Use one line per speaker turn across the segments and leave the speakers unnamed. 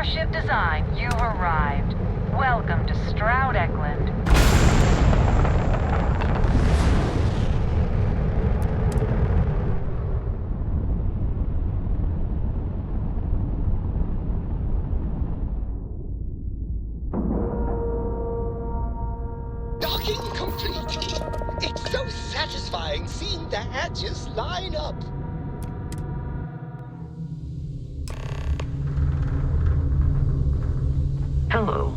Starship design, you've arrived. Welcome to Stroud Eklund.
Docking complete. It's so satisfying seeing the hatches line up.
Hello.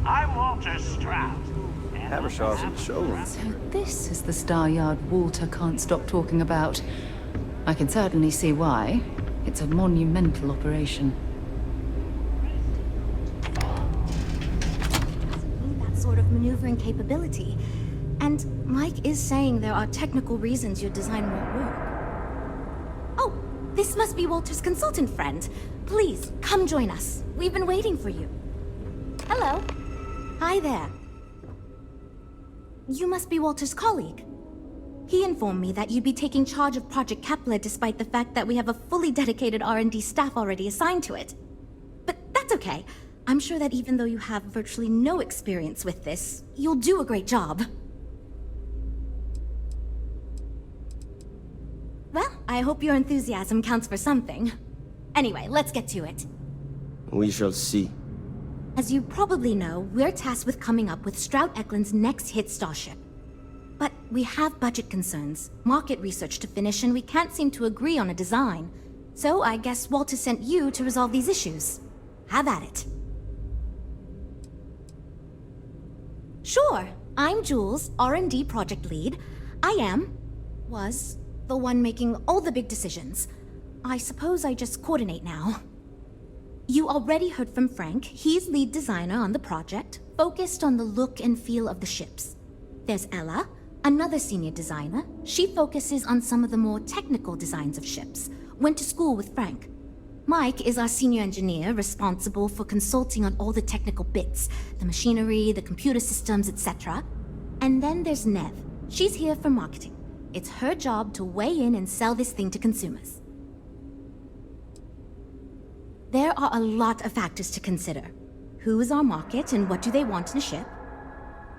I'm Walter Stroud.
Havershaw's in the showroom.
So this is the Star Yard Walter can't stop talking about. I can certainly see why. It's a monumental operation.
That sort of maneuvering capability. And Mike is saying there are technical reasons your design won't work. Oh, this must be Walter's consultant friend. Please, come join us. We've been waiting for you. Hello. Hi there. You must be Walter's colleague. He informed me that you'd be taking charge of Project Kepler despite the fact that we have a fully dedicated R&D staff already assigned to it. But that's okay. I'm sure that even though you have virtually no experience with this, you'll do a great job. Well, I hope your enthusiasm counts for something. Anyway, let's get to it.
We shall see.
As you probably know, we're tasked with coming up with Stroud Eklund's next hit starship. But we have budget concerns, market research to finish, and we can't seem to agree on a design. So I guess Walter sent you to resolve these issues. Have at it. Sure, I'm Jules, R&D project lead. Was the one making all the big decisions. I suppose I just coordinate now. You already heard from Frank. He's lead designer on the project, focused on the look and feel of the ships. There's Ella, another senior designer. She focuses on some of the more technical designs of ships. Went to school with Frank. Mike is our senior engineer, responsible for consulting on all the technical bits, the machinery, the computer systems, etc. And then there's Nev. She's here for marketing. It's her job to weigh in and sell this thing to consumers. There are a lot of factors to consider. Who is our market and what do they want in a ship?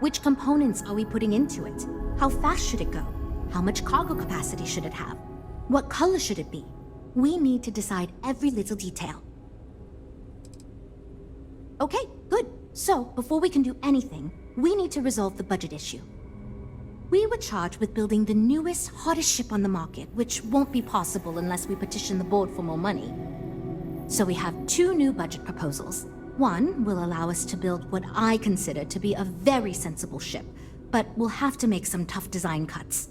Which components are we putting into it? How fast should it go? How much cargo capacity should it have? What color should it be? We need to decide every little detail. Okay, good. So, before we can do anything, we need to resolve the budget issue. We were charged with building the newest, hottest ship on the market, which won't be possible unless we petition the board for more money. So we have two new budget proposals. One will allow us to build what I consider to be a very sensible ship, but we'll have to make some tough design cuts.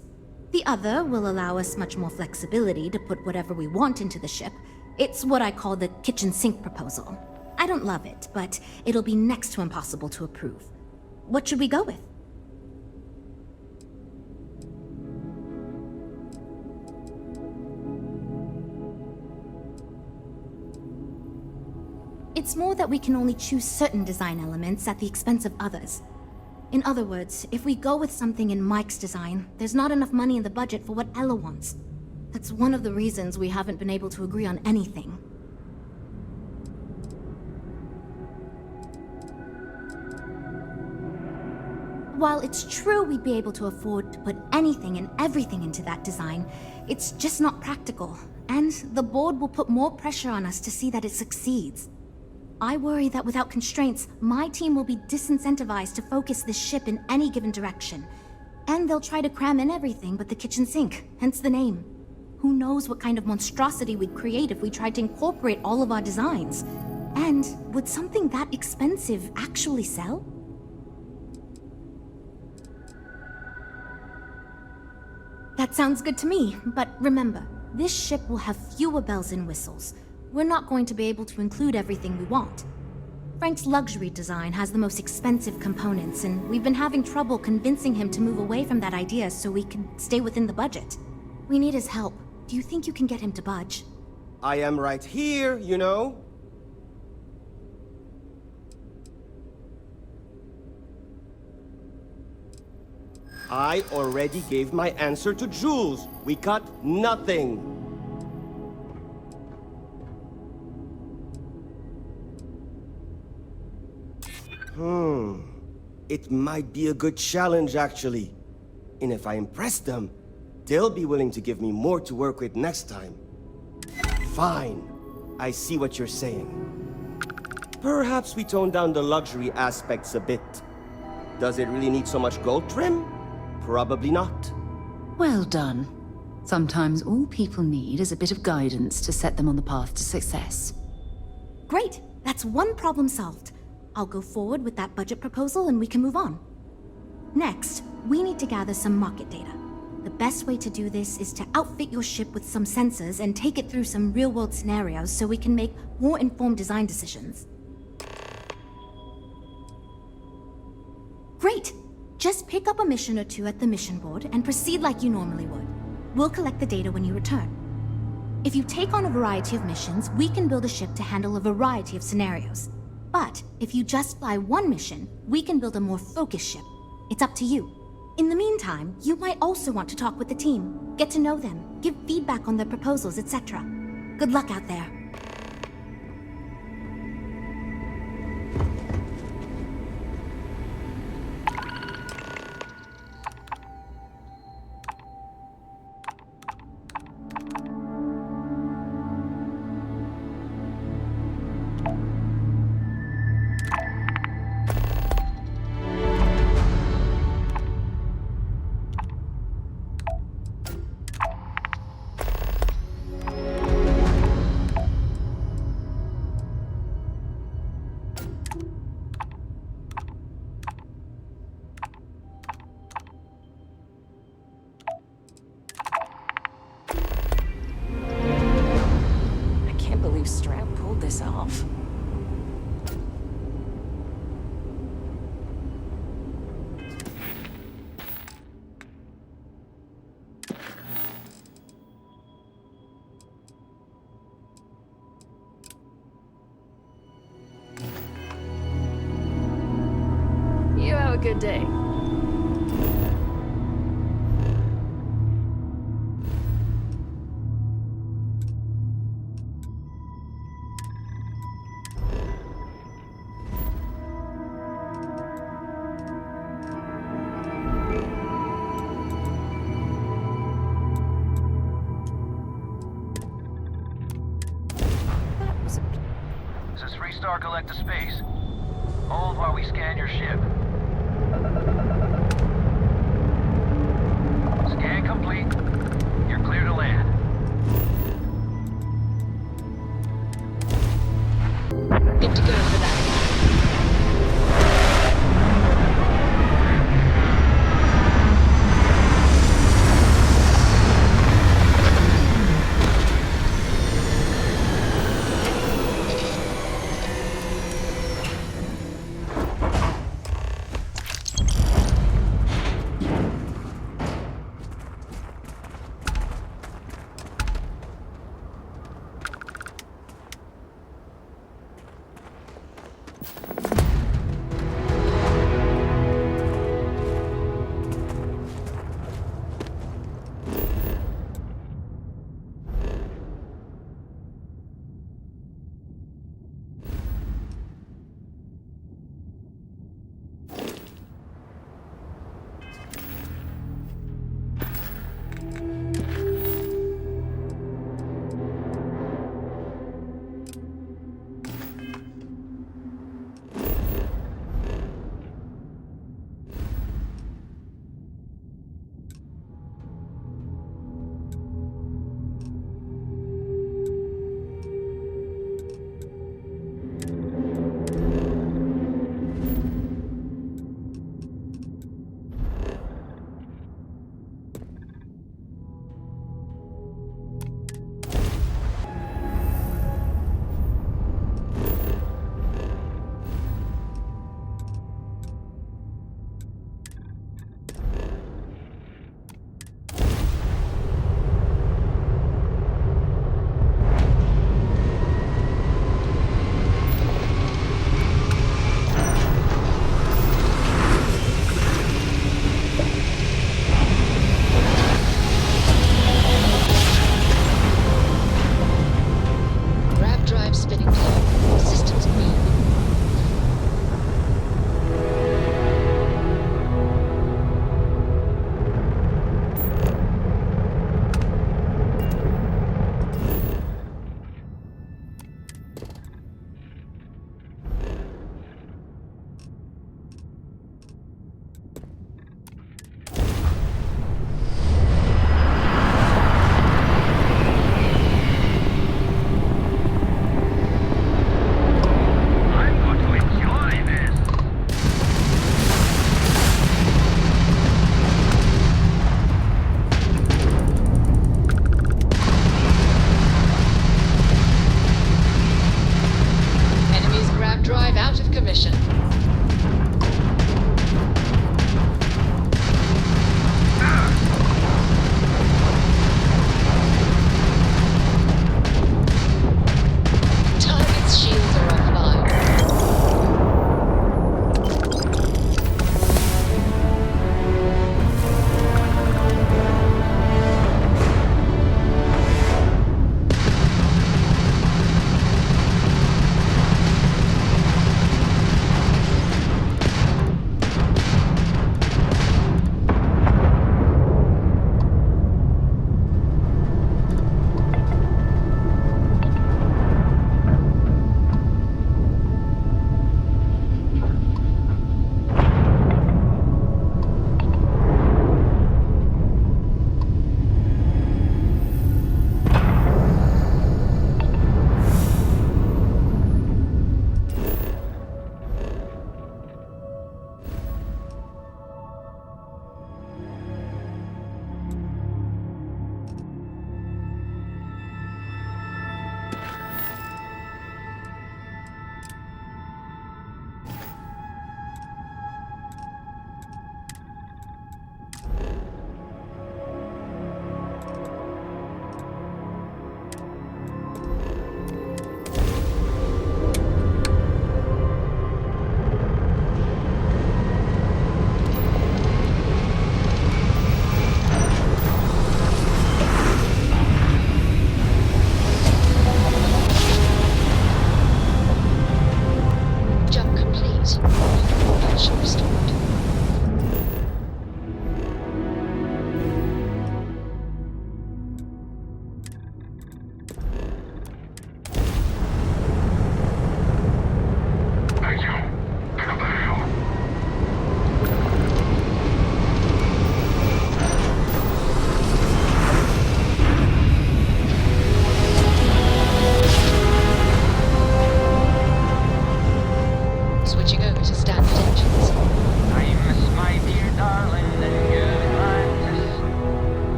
The other will allow us much more flexibility to put whatever we want into the ship. It's what I call the kitchen sink proposal. I don't love it, but it'll be next to impossible to approve. What should we go with? It's more that we can only choose certain design elements at the expense of others. In other words, if we go with something in Mike's design, there's not enough money in the budget for what Ella wants. That's one of the reasons we haven't been able to agree on anything. While it's true we'd be able to afford to put anything and everything into that design, it's just not practical, and the board will put more pressure on us to see that it succeeds. I worry that without constraints, my team will be disincentivized to focus this ship in any given direction. And they'll try to cram in everything but the kitchen sink, hence the name. Who knows what kind of monstrosity we'd create if we tried to incorporate all of our designs? And would something that expensive actually sell? That sounds good to me, but remember, this ship will have fewer bells and whistles. We're not going to be able to include everything we want. Frank's luxury design has the most expensive components, and we've been having trouble convincing him to move away from that idea so we can stay within the budget. We need his help. Do you think you can get him to budge?
I am right here, you know? I already gave my answer to Jules. We got nothing. It might be a good challenge, actually. And if I impress them, they'll be willing to give me more to work with next time. Fine. I see what you're saying. Perhaps we tone down the luxury aspects a bit. Does it really need so much gold trim? Probably not.
Well done. Sometimes all people need is a bit of guidance to set them on the path to success.
Great. That's one problem solved. I'll go forward with that budget proposal and we can move on. Next, we need to gather some market data. The best way to do this is to outfit your ship with some sensors and take it through some real-world scenarios so we can make more informed design decisions. Great! Just pick up a mission or two at the mission board and proceed like you normally would. We'll collect the data when you return. If you take on a variety of missions, we can build a ship to handle a variety of scenarios. But if you just fly one mission, we can build a more focused ship. It's up to you. In the meantime, you might also want to talk with the team, get to know them, give feedback on their proposals, etc. Good luck out there.
Stroud pulled this off. You have a good day.
This is Freestar Collective Space. Hold while we scan your ship. Scan complete. You're clear to land.
Good to go for that.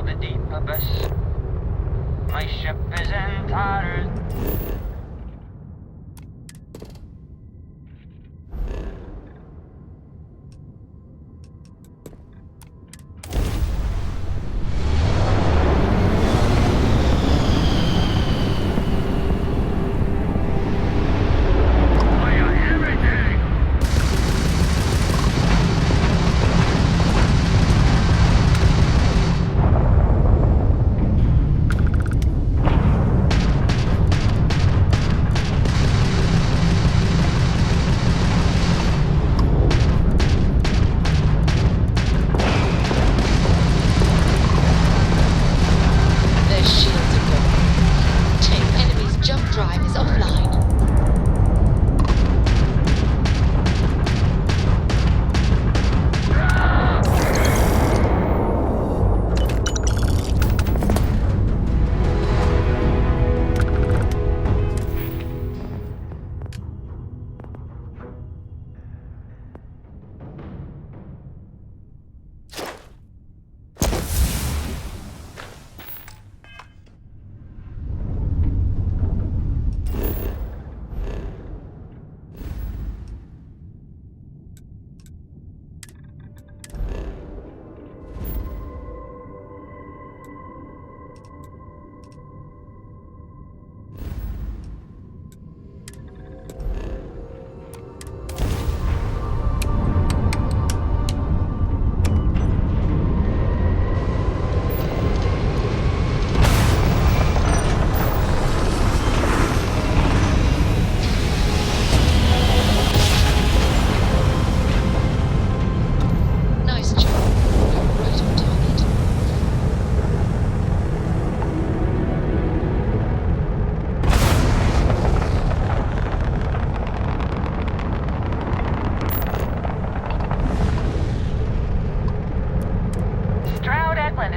of the deep abyss. My ship is in tatters.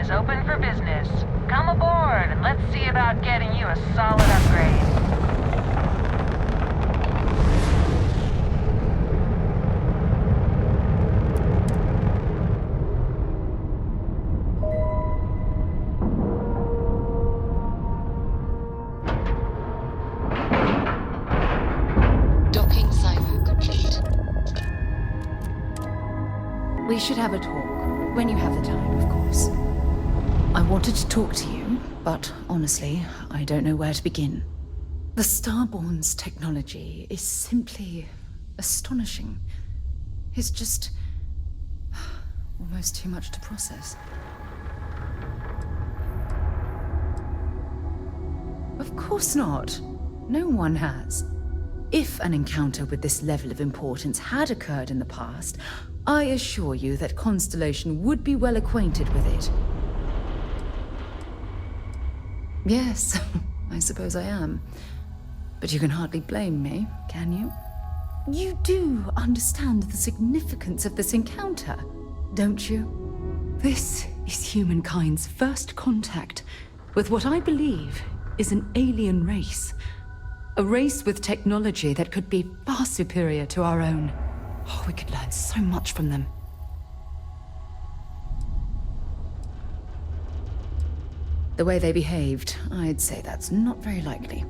Is open for business. Come aboard and let's see about getting you a solid upgrade.
Docking silo complete.
We should have a talk, when you have the time, of course. I wanted to talk to you, but honestly, I don't know where to begin. The Starborn's technology is simply astonishing. It's just almost too much to process. Of course not. No one has. If an encounter with this level of importance had occurred in the past, I assure you that Constellation would be well acquainted with it. Yes, I suppose I am. But you can hardly blame me, can you? You do understand the significance of this encounter, don't you? This is humankind's first contact with what I believe is an alien race. A race with technology that could be far superior to our own. Oh, we could learn so much from them. The way they behaved, I'd say that's not very likely.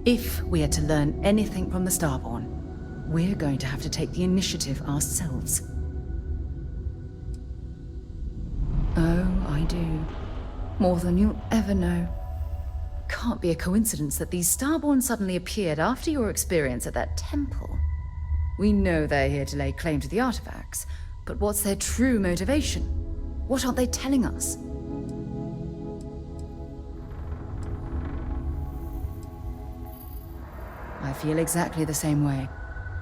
If we are to learn anything from the Starborn, we're going to have to take the initiative ourselves. Oh, I do. More than you'll ever know. Can't be a coincidence that these Starborn suddenly appeared after your experience at that temple. We know they're here to lay claim to the artifacts, but what's their true motivation? What aren't they telling us? I feel exactly the same way,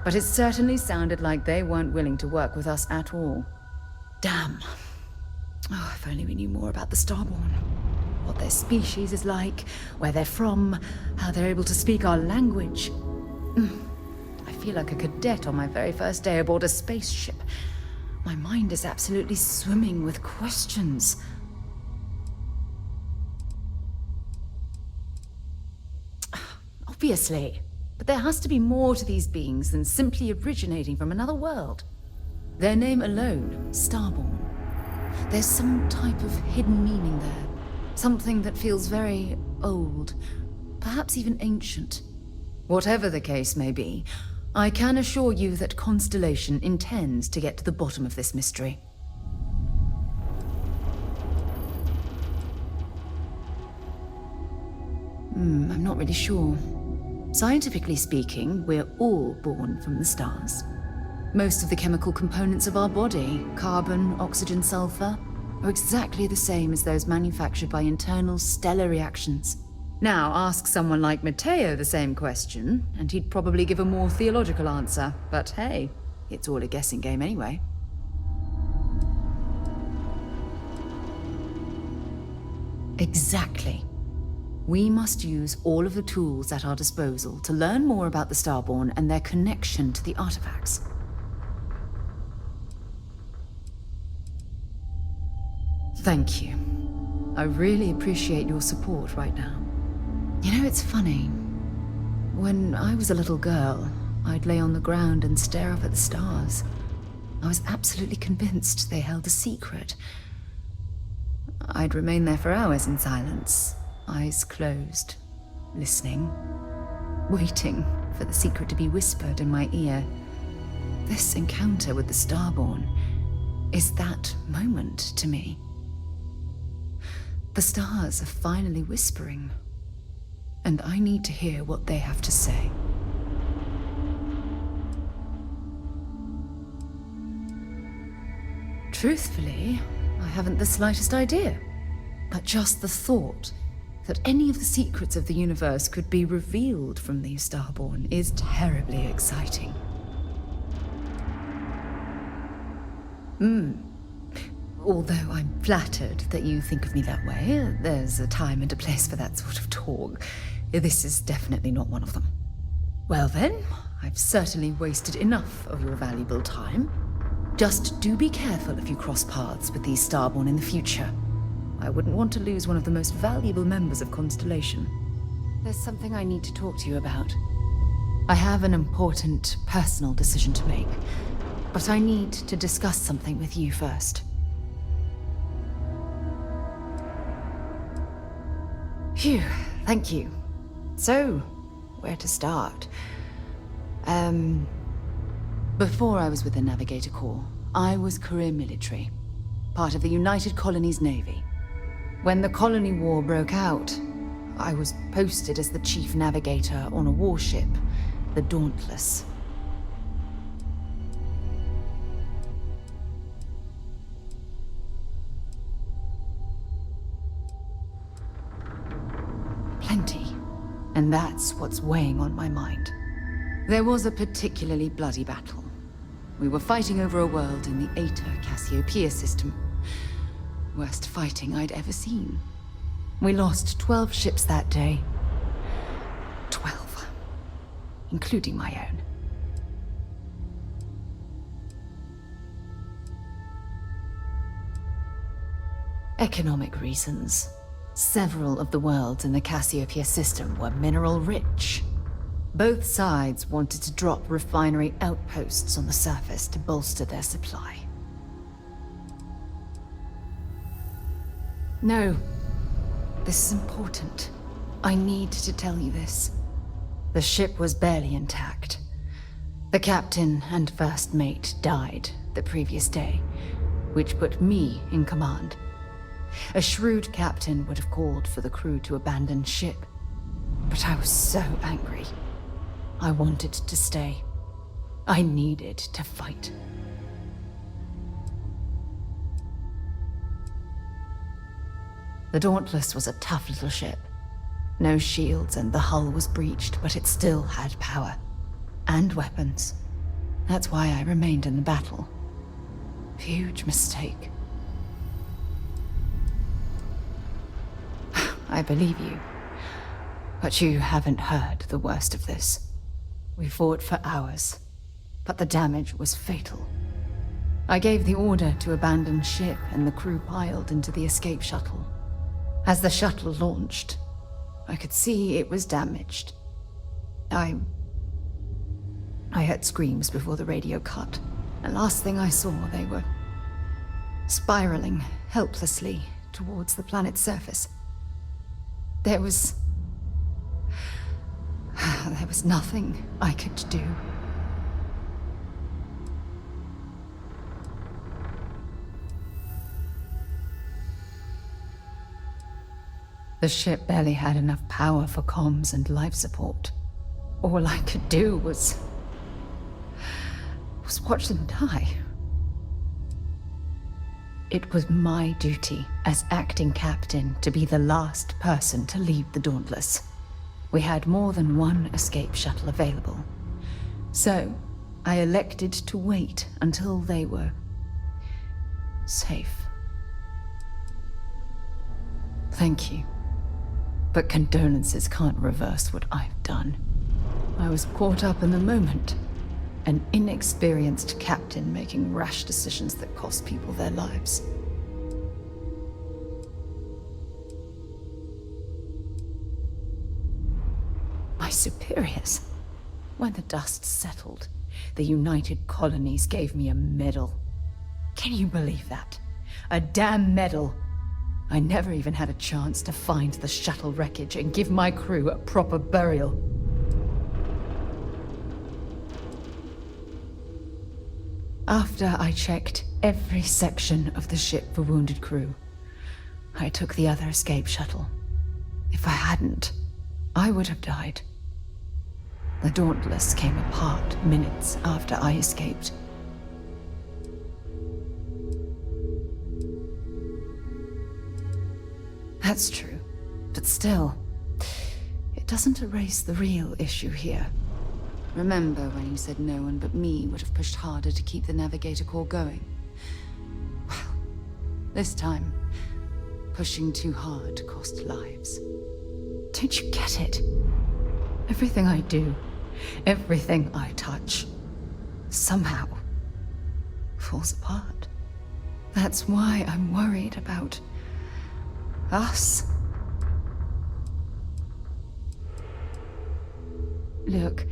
but it certainly sounded like they weren't willing to work with us at all. Damn. Oh, if only we knew more about the Starborn. What their species is like, where they're from, how they're able to speak our language. I feel like a cadet on my very first day aboard a spaceship. My mind is absolutely swimming with questions. Obviously. But there has to be more to these beings than simply originating from another world. Their name alone, Starborn. There's some type of hidden meaning there. Something that feels very old, perhaps even ancient. Whatever the case may be, I can assure you that Constellation intends to get to the bottom of this mystery. I'm not really sure. Scientifically speaking, we're all born from the stars. Most of the chemical components of our body, carbon, oxygen, sulfur, are exactly the same as those manufactured by internal stellar reactions. Now, ask someone like Matteo the same question, and he'd probably give a more theological answer. But hey, it's all a guessing game anyway. Exactly. We must use all of the tools at our disposal to learn more about the Starborn and their connection to the artifacts. Thank you. I really appreciate your support right now. You know, it's funny. When I was a little girl, I'd lay on the ground and stare up at the stars. I was absolutely convinced they held a secret. I'd remain there for hours in silence, eyes closed, listening, waiting for the secret to be whispered in my ear. This encounter with the Starborn is that moment to me. The stars are finally whispering, and I need to hear what they have to say. Truthfully, I haven't the slightest idea, but just the thought that any of the secrets of the universe could be revealed from these Starborn is terribly exciting. Although I'm flattered that you think of me that way, there's a time and a place for that sort of talk. This is definitely not one of them. Well then, I've certainly wasted enough of your valuable time. Just do be careful if you cross paths with these Starborn in the future. I wouldn't want to lose one of the most valuable members of Constellation. There's something I need to talk to you about. I have an important personal decision to make, but I need to discuss something with you first. Phew, thank you. So, where to start? Before I was with the Navigator Corps, I was career military, part of the United Colonies Navy. When the Colony War broke out, I was posted as the chief navigator on a warship, the Dauntless. Plenty. And that's what's weighing on my mind. There was a particularly bloody battle. We were fighting over a world in the Eta Cassiopeia system. Worst fighting I'd ever seen. We lost 12 ships that day. 12. Including my own. Economic reasons. Several of the worlds in the Cassiopeia system were mineral rich. Both sides wanted to drop refinery outposts on the surface to bolster their supply. No, this is important. I need to tell you this. The ship was barely intact. The captain and first mate died the previous day, which put me in command. A shrewd captain would have called for the crew to abandon ship, but I was so angry. I wanted to stay. I needed to fight. The Dauntless was a tough little ship. No shields and the hull was breached, but it still had power. And weapons. That's why I remained in the battle. Huge mistake. I believe you. But you haven't heard the worst of this. We fought for hours, but the damage was fatal. I gave the order to abandon ship and the crew piled into the escape shuttle. As the shuttle launched, I could see it was damaged. I heard screams before the radio cut, and last thing I saw, they were spiraling helplessly towards the planet's surface. There was nothing I could do. The ship barely had enough power for comms and life support. All I could do was watch them die. It was my duty as acting captain to be the last person to leave the Dauntless. We had more than one escape shuttle available. So, I elected to wait until they were safe. Thank you. But condolences can't reverse what I've done. I was caught up in the moment. An inexperienced captain making rash decisions that cost people their lives. My superiors. When the dust settled, the United Colonies gave me a medal. Can you believe that? A damn medal. I never even had a chance to find the shuttle wreckage and give my crew a proper burial. After I checked every section of the ship for wounded crew, I took the other escape shuttle. If I hadn't, I would have died. The Dauntless came apart minutes after I escaped. That's true, but still, it doesn't erase the real issue here. Remember when you said no one but me would have pushed harder to keep the Navigator core going? Well, this time, pushing too hard cost lives. Don't you get it? Everything I do, everything I touch, somehow falls apart. That's why I'm worried about us. Look,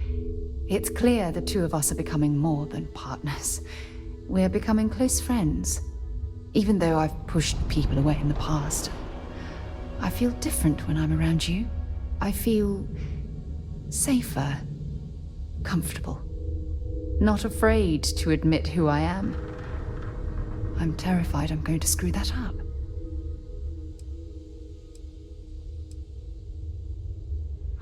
it's clear the two of us are becoming more than partners. We're becoming close friends. Even though I've pushed people away in the past, I feel different when I'm around you. I feel safer, comfortable, not afraid to admit who I am. I'm terrified I'm going to screw that up.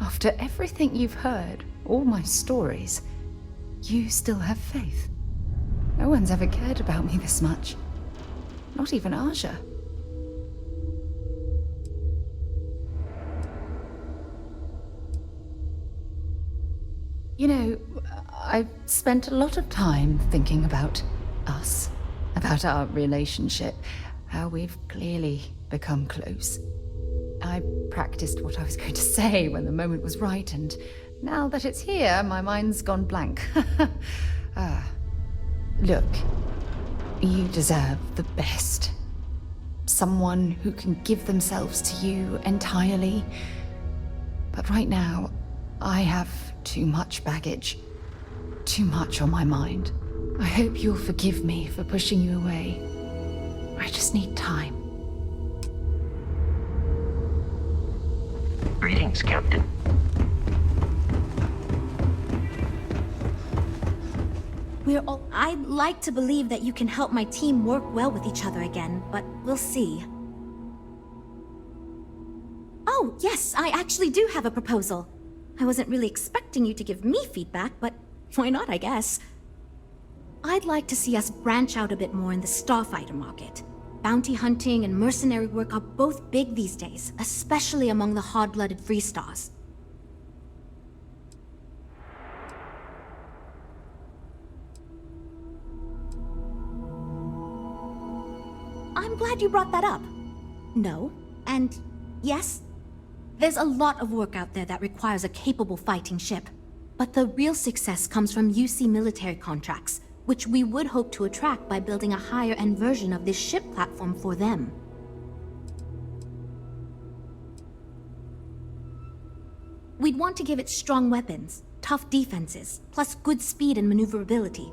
After everything you've heard, all my stories, you still have faith. No one's ever cared about me this much. Not even Aja. You know, I've spent a lot of time thinking about us, about our relationship, how we've clearly become close. I practiced what I was going to say when the moment was right, and now that it's here, my mind's gone blank. Look, you deserve the best. Someone who can give themselves to you entirely. But right now, I have too much baggage. Too much on my mind. I hope you'll forgive me for pushing you away. I just need time.
Greetings, Captain.
I'd like to believe that you can help my team work well with each other again, but we'll see. Oh, yes, I actually do have a proposal. I wasn't really expecting you to give me feedback, but why not, I guess. I'd like to see us branch out a bit more in the starfighter market. Bounty hunting and mercenary work are both big these days, especially among the hard-blooded free stars. I'm glad you brought that up. No, and yes, there's a lot of work out there that requires a capable fighting ship. But the real success comes from UC military contracts, which we would hope to attract by building a higher-end version of this ship platform for them. We'd want to give it strong weapons, tough defenses, plus good speed and maneuverability.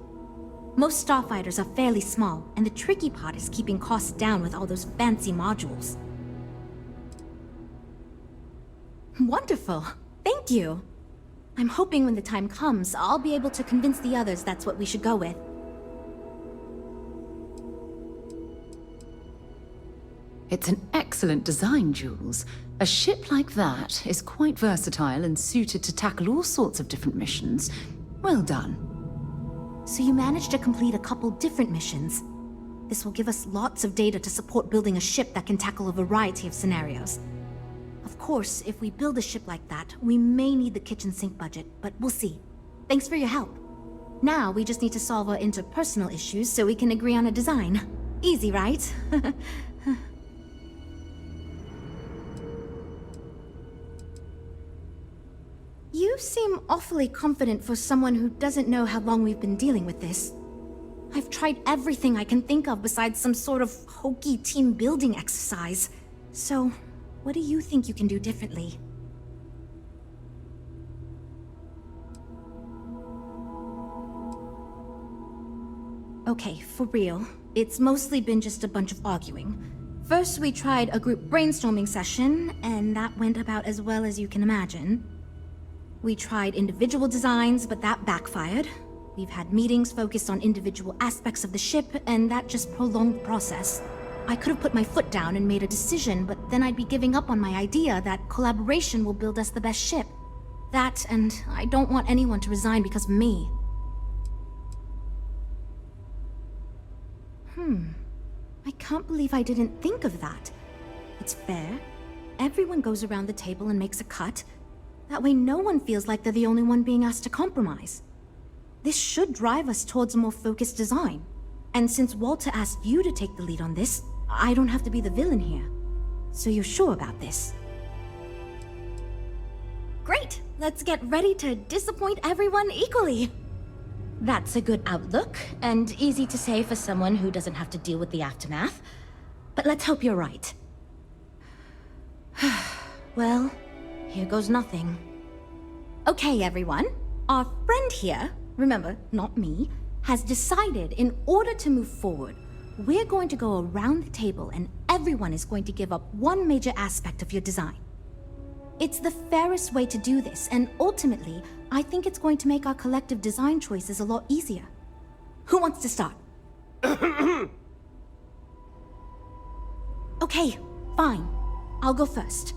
Most starfighters are fairly small, and the tricky part is keeping costs down with all those fancy modules. Wonderful. Thank you. I'm hoping when the time comes, I'll be able to convince the others that's what we should go with.
It's an excellent design, Jules. A ship like that is quite versatile and suited to tackle all sorts of different missions. Well done.
So you managed to complete a couple different missions. This will give us lots of data to support building a ship that can tackle a variety of scenarios. Of course, if we build a ship like that, we may need the kitchen sink budget, but we'll see. Thanks for your help. Now we just need to solve our interpersonal issues so we can agree on a design. Easy, right? You seem awfully confident for someone who doesn't know how long we've been dealing with this. I've tried everything I can think of besides some sort of hokey team building exercise. So, what do you think you can do differently? Okay, for real. It's mostly been just a bunch of arguing. First, we tried a group brainstorming session, and that went about as well as you can imagine. We tried individual designs, but that backfired. We've had meetings focused on individual aspects of the ship, and that just prolonged the process. I could have put my foot down and made a decision, but then I'd be giving up on my idea that collaboration will build us the best ship. That, and I don't want anyone to resign because of me. I can't believe I didn't think of that. It's fair. Everyone goes around the table and makes a cut. That way no one feels like they're the only one being asked to compromise. This should drive us towards a more focused design. And since Walter asked you to take the lead on this, I don't have to be the villain here. So you're sure about this? Great! Let's get ready to disappoint everyone equally! That's a good outlook, and easy to say for someone who doesn't have to deal with the aftermath. But let's hope you're right. Well, here goes nothing. Okay, everyone. Our friend here, remember, not me, has decided in order to move forward, we're going to go around the table and everyone is going to give up one major aspect of your design. It's the fairest way to do this, and ultimately, I think it's going to make our collective design choices a lot easier. Who wants to start? Okay, fine. I'll go first.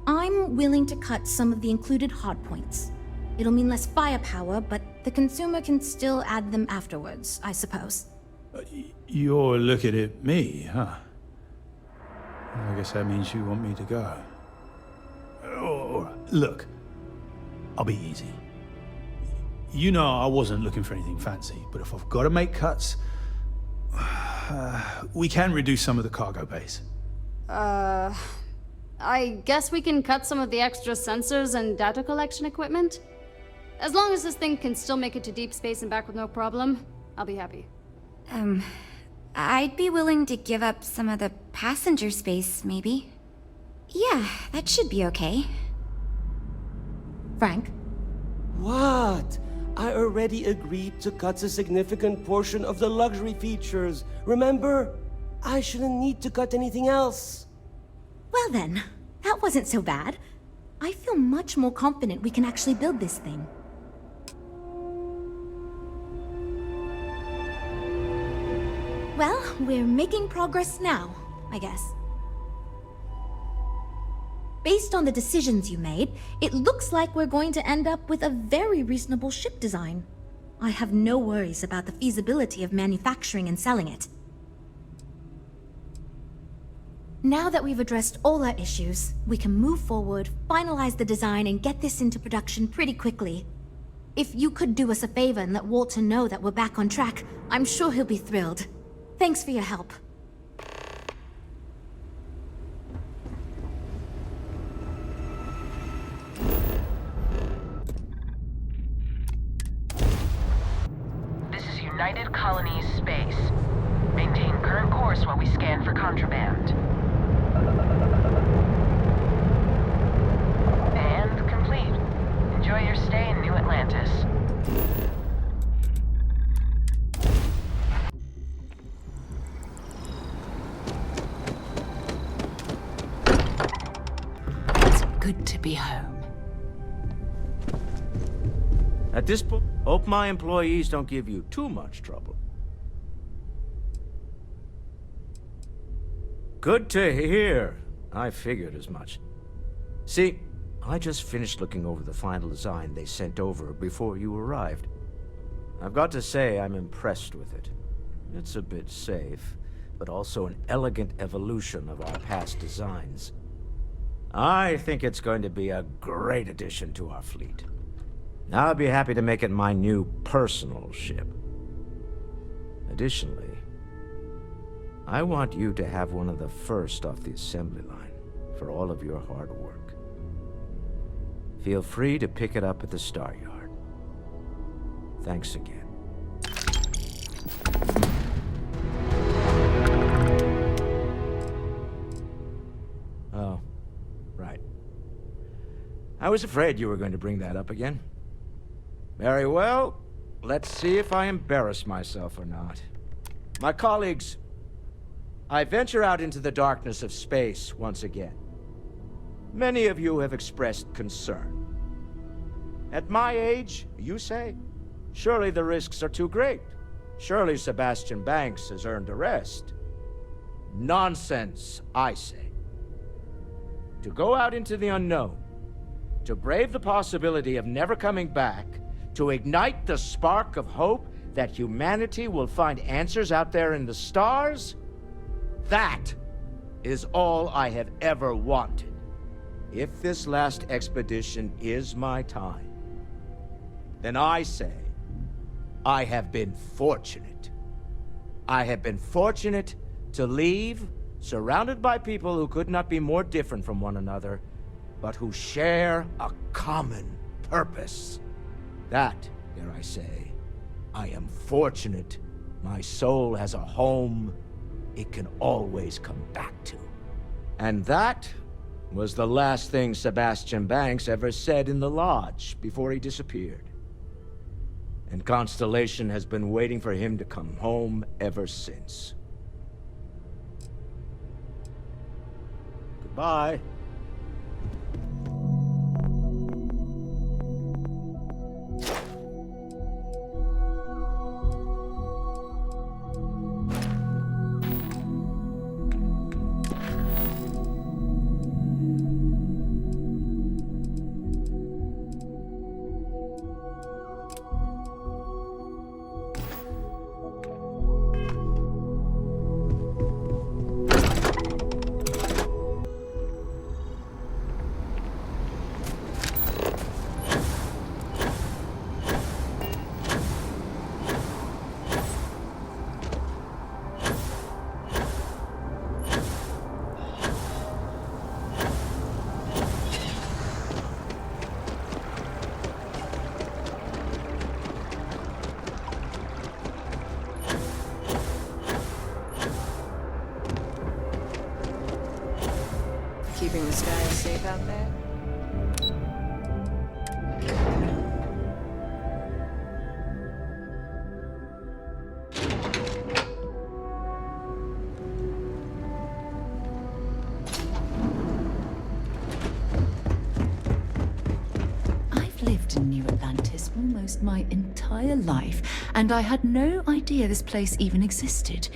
I'm willing to cut some of the included hardpoints. It'll mean less firepower, but the consumer can still add them afterwards, I suppose.
You're looking at me, huh? I guess that means you want me to go. All right, look, I'll be easy. You know I wasn't looking for anything fancy, but if I've got to make cuts, we can reduce some of the cargo bays.
I guess we can cut some of the extra sensors and data collection equipment. As long as this thing can still make it to deep space and back with no problem, I'll be happy.
I'd be willing to give up some of the passenger space, maybe. Yeah, that should be okay.
Frank?
What? I already agreed to cut a significant portion of the luxury features. Remember? I shouldn't need to cut anything else.
Well then, that wasn't so bad. I feel much more confident we can actually build this thing. Well, we're making progress now, I guess. Based on the decisions you made, it looks like we're going to end up with a very reasonable ship design. I have no worries about the feasibility of manufacturing and selling it. Now that we've addressed all our issues, we can move forward, finalize the design, and get this into production pretty quickly. If you could do us a favor and let Walter know that we're back on track, I'm sure he'll be thrilled. Thanks for your help.
This is United Colonies Space. Maintain current course while we scan for contraband. And complete. Enjoy your stay in New Atlantis.
good to be home.
At this point, hope my employees don't give you too much trouble. Good to hear. I figured as much. See, I just finished looking over the final design they sent over before you arrived. I've got to say I'm impressed with it. It's a bit safe, but also an elegant evolution of our past designs. I think it's going to be a great addition to our fleet. I'll be happy to make it my new personal ship. Additionally, I want you to have one of the first off the assembly line for all of your hard work. Feel free to pick it up at the Star Yard. Thanks again. Oh, right. I was afraid you were going to bring that up again. Very well. Let's see if I embarrass myself or not. My colleagues, I venture out into the darkness of space once again. Many of you have expressed concern. At my age, you say, surely the risks are too great. Surely Sebastian Banks has earned a rest. Nonsense, I say. To go out into the unknown, to brave the possibility of never coming back, to ignite the spark of hope that humanity will find answers out there in the stars, that is all I have ever wanted. If this last expedition is my time, then I say, I have been fortunate. I have been fortunate to leave, surrounded by people who could not be more different from one another, but who share a common purpose. That, dare I say, I am fortunate. My soul has a home it can always come back to. And that was the last thing Sebastian Banks ever said in the lodge before he disappeared. And Constellation has been waiting for him to come home ever since. Goodbye.
Keeping the skies safe out there?
I've lived in New Atlantis almost my entire life, and I had no idea this place even existed.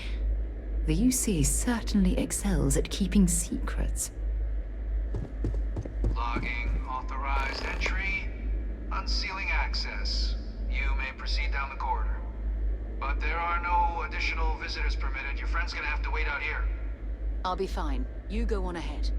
The UC certainly excels at keeping secrets.
Logging authorized entry. Unsealing access. You may proceed down the corridor. But there are no additional visitors permitted. Your friend's gonna have to wait out here.
I'll be fine. You go on ahead.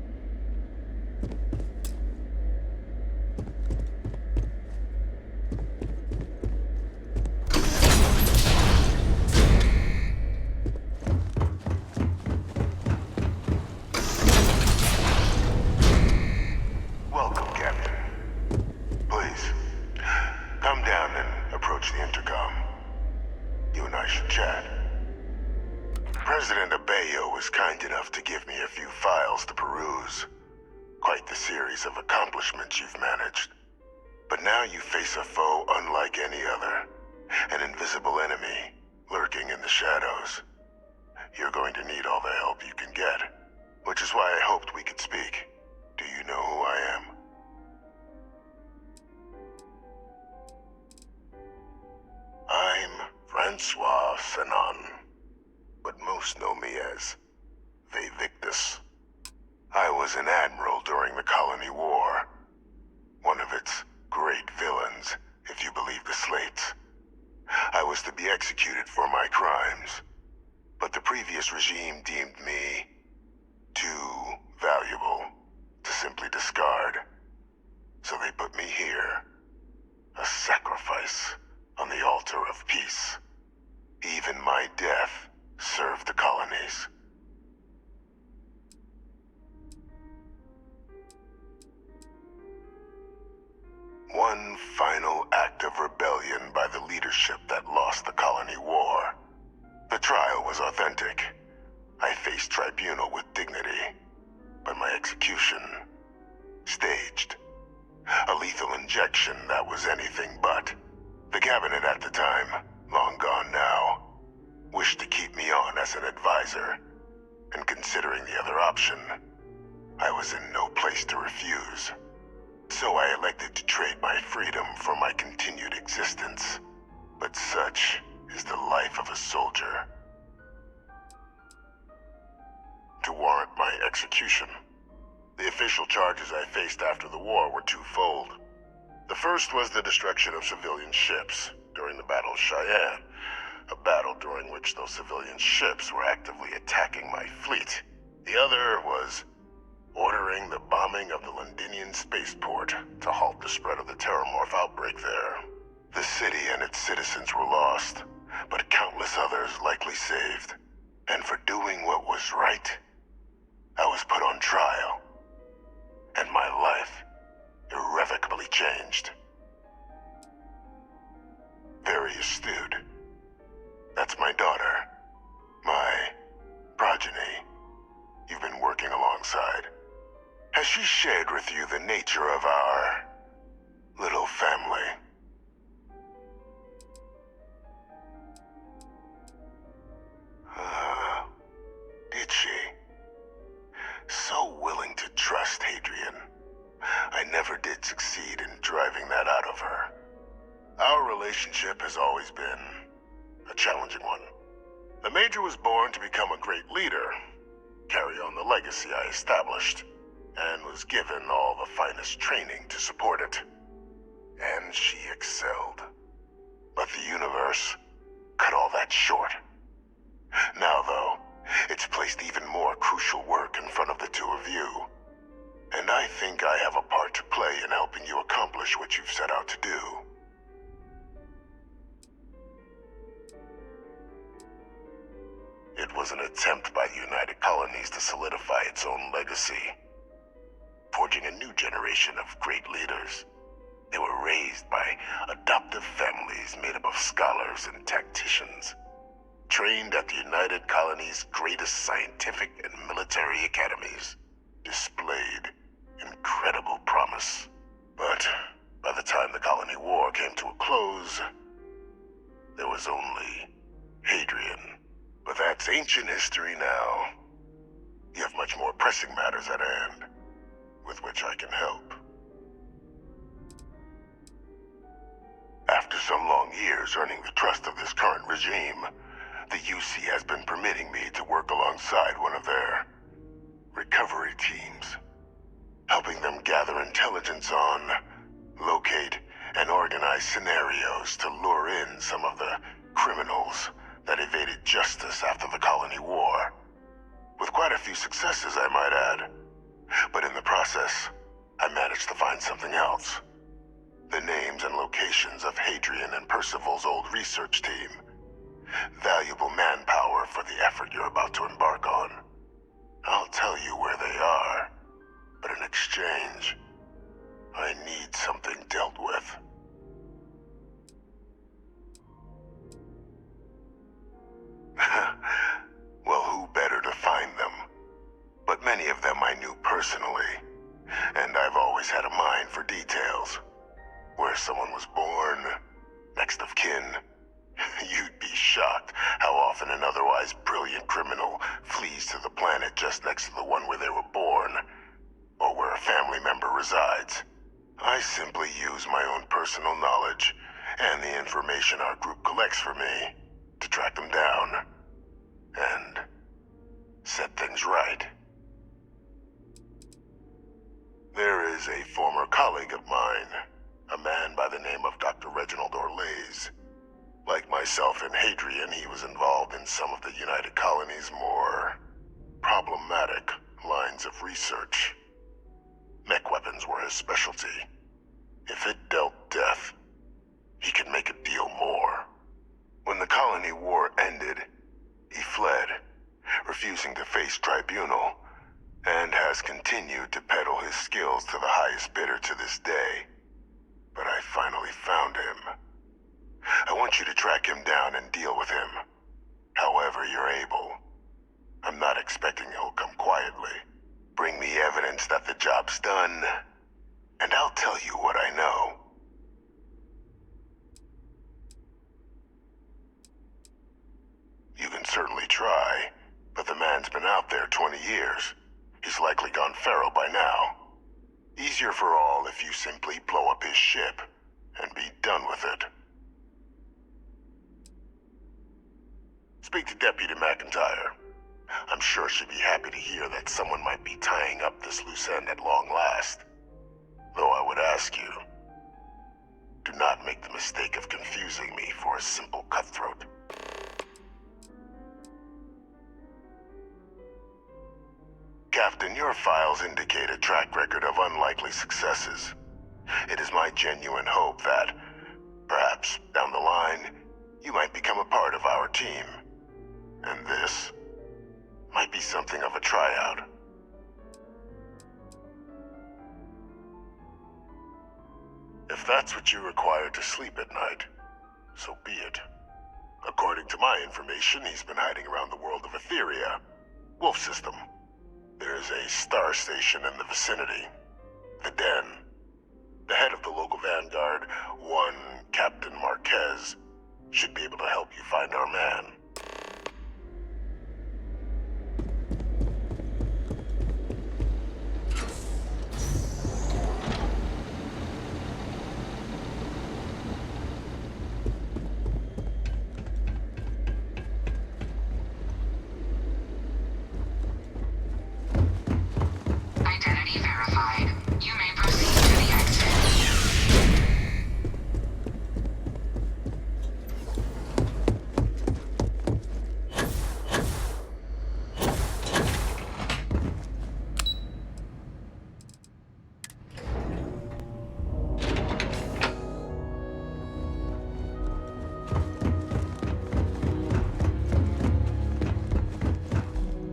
Of accomplishments you've managed. But now you face a foe unlike any other. An invisible enemy, lurking in the shadows. You're going to need all the help you can get. Which is why I hoped we could speak. Do you know who I am? I'm Francois Sanon, but most know me as VAE VICTIS. I was an admiral during the Colony War. One of its great villains, if you believe the slates. I was to be executed for my crimes, but the previous regime deemed me too valuable to simply discard. So they put me here, a sacrifice on the altar of peace. Even my death served the colonies. One final act of rebellion by the leadership that lost the Colony War. The trial was authentic. I faced tribunal with dignity, but my execution, staged. A lethal injection that was anything but. The cabinet at the time, long gone now, wished to keep me on as an advisor, and considering the other option, I was in no place to refuse. So I elected to trade my freedom for my continued existence. But such is the life of a soldier. To warrant my execution, the official charges I faced after the war were twofold. The first was the destruction of civilian ships during the Battle of Cheyenne, a battle during which those civilian ships were actively attacking my fleet. The other was ordering the bombing of the Londinian spaceport to halt the spread of the Terramorph outbreak there. The city and its citizens were lost, but countless others likely saved. And for doing what was right, I was put on trial, and my life irrevocably changed. Very astute. That's my daughter, my progeny, you've been working alongside. Has she shared with you the nature of our little family? Did she? So willing to trust Hadrian. I never did succeed in driving that out of her. Our relationship has always been a challenging one. The Major was born to become a great leader, carry on the legacy I established, and was given all the finest training to support it. And she excelled. But the universe cut all that short. Now, though, it's placed even more crucial work in front of the two of you. And I think I have a part to play in helping you accomplish what you've set out to do. It was an attempt by the United Colonies to solidify its own legacy, forging a new generation of great leaders. They were raised by adoptive families made up of scholars and tacticians, trained at the United Colonies' greatest scientific and military academies, displayed incredible promise. But by the time the Colony War came to a close, there was only Hadrian. But that's ancient history now. You have much more pressing matters at hand, with which I can help. After some long years earning the trust of this current regime, the UC has been permitting me to work alongside one of their recovery teams, helping them gather intelligence on, locate, and organize scenarios to lure in some of the criminals that evaded justice after the Colony War. With quite a few successes, I might add. But in the process, I managed to find something else. The names and locations of Hadrian and Percival's old research team. Valuable manpower for the effort you're about to embark on. I'll tell you where they are, but in exchange, I need something dealt with. Well, who better to find them? But many of them I knew personally, and I've always had a mind for details. Where someone was born, next of kin. You'd be shocked how often an otherwise brilliant criminal flees to the planet just next to the one where they were born, or where a family member resides. I simply use my own personal knowledge and the information our group collects for me to track them down and set things right. There is a former colleague of mine, a man by the name of Dr. Reginald Orlaise. Like myself and Hadrian, he was involved in some of the United Colony's more problematic lines of research. Mech weapons were his specialty. If it dealt death, he could make a deal more. When the colony war ended, he fled, refusing to face tribunal, and has continued to peddle his skills to the highest bidder to this day. But I finally found him. I want you to track him down and deal with him, however you're able. I'm not expecting he'll come quietly. Bring me evidence that the job's done, and I'll tell you what I know. You can certainly try, but the man's been out there 20 years. He's likely gone feral by now. Easier for all if you simply blow up his ship and be done with it. Speak to Deputy McIntyre. I'm sure she'd be happy to hear that someone might be tying up this loose end at long last. Though I would ask you, do not make the mistake of confusing me for a simple cutthroat. Captain, your files indicate a track record of unlikely successes. It is my genuine hope that, perhaps down the line, you might become a part of our team. And this might be something of a tryout. If that's what you require to sleep at night, so be it. According to my information, he's been hiding around the world of Etheria, Wolf System. There's a star station in the vicinity, the Den. The head of the local vanguard, one Captain Marquez, should be able to help you find our man.
Identity verified. You may proceed to the exit.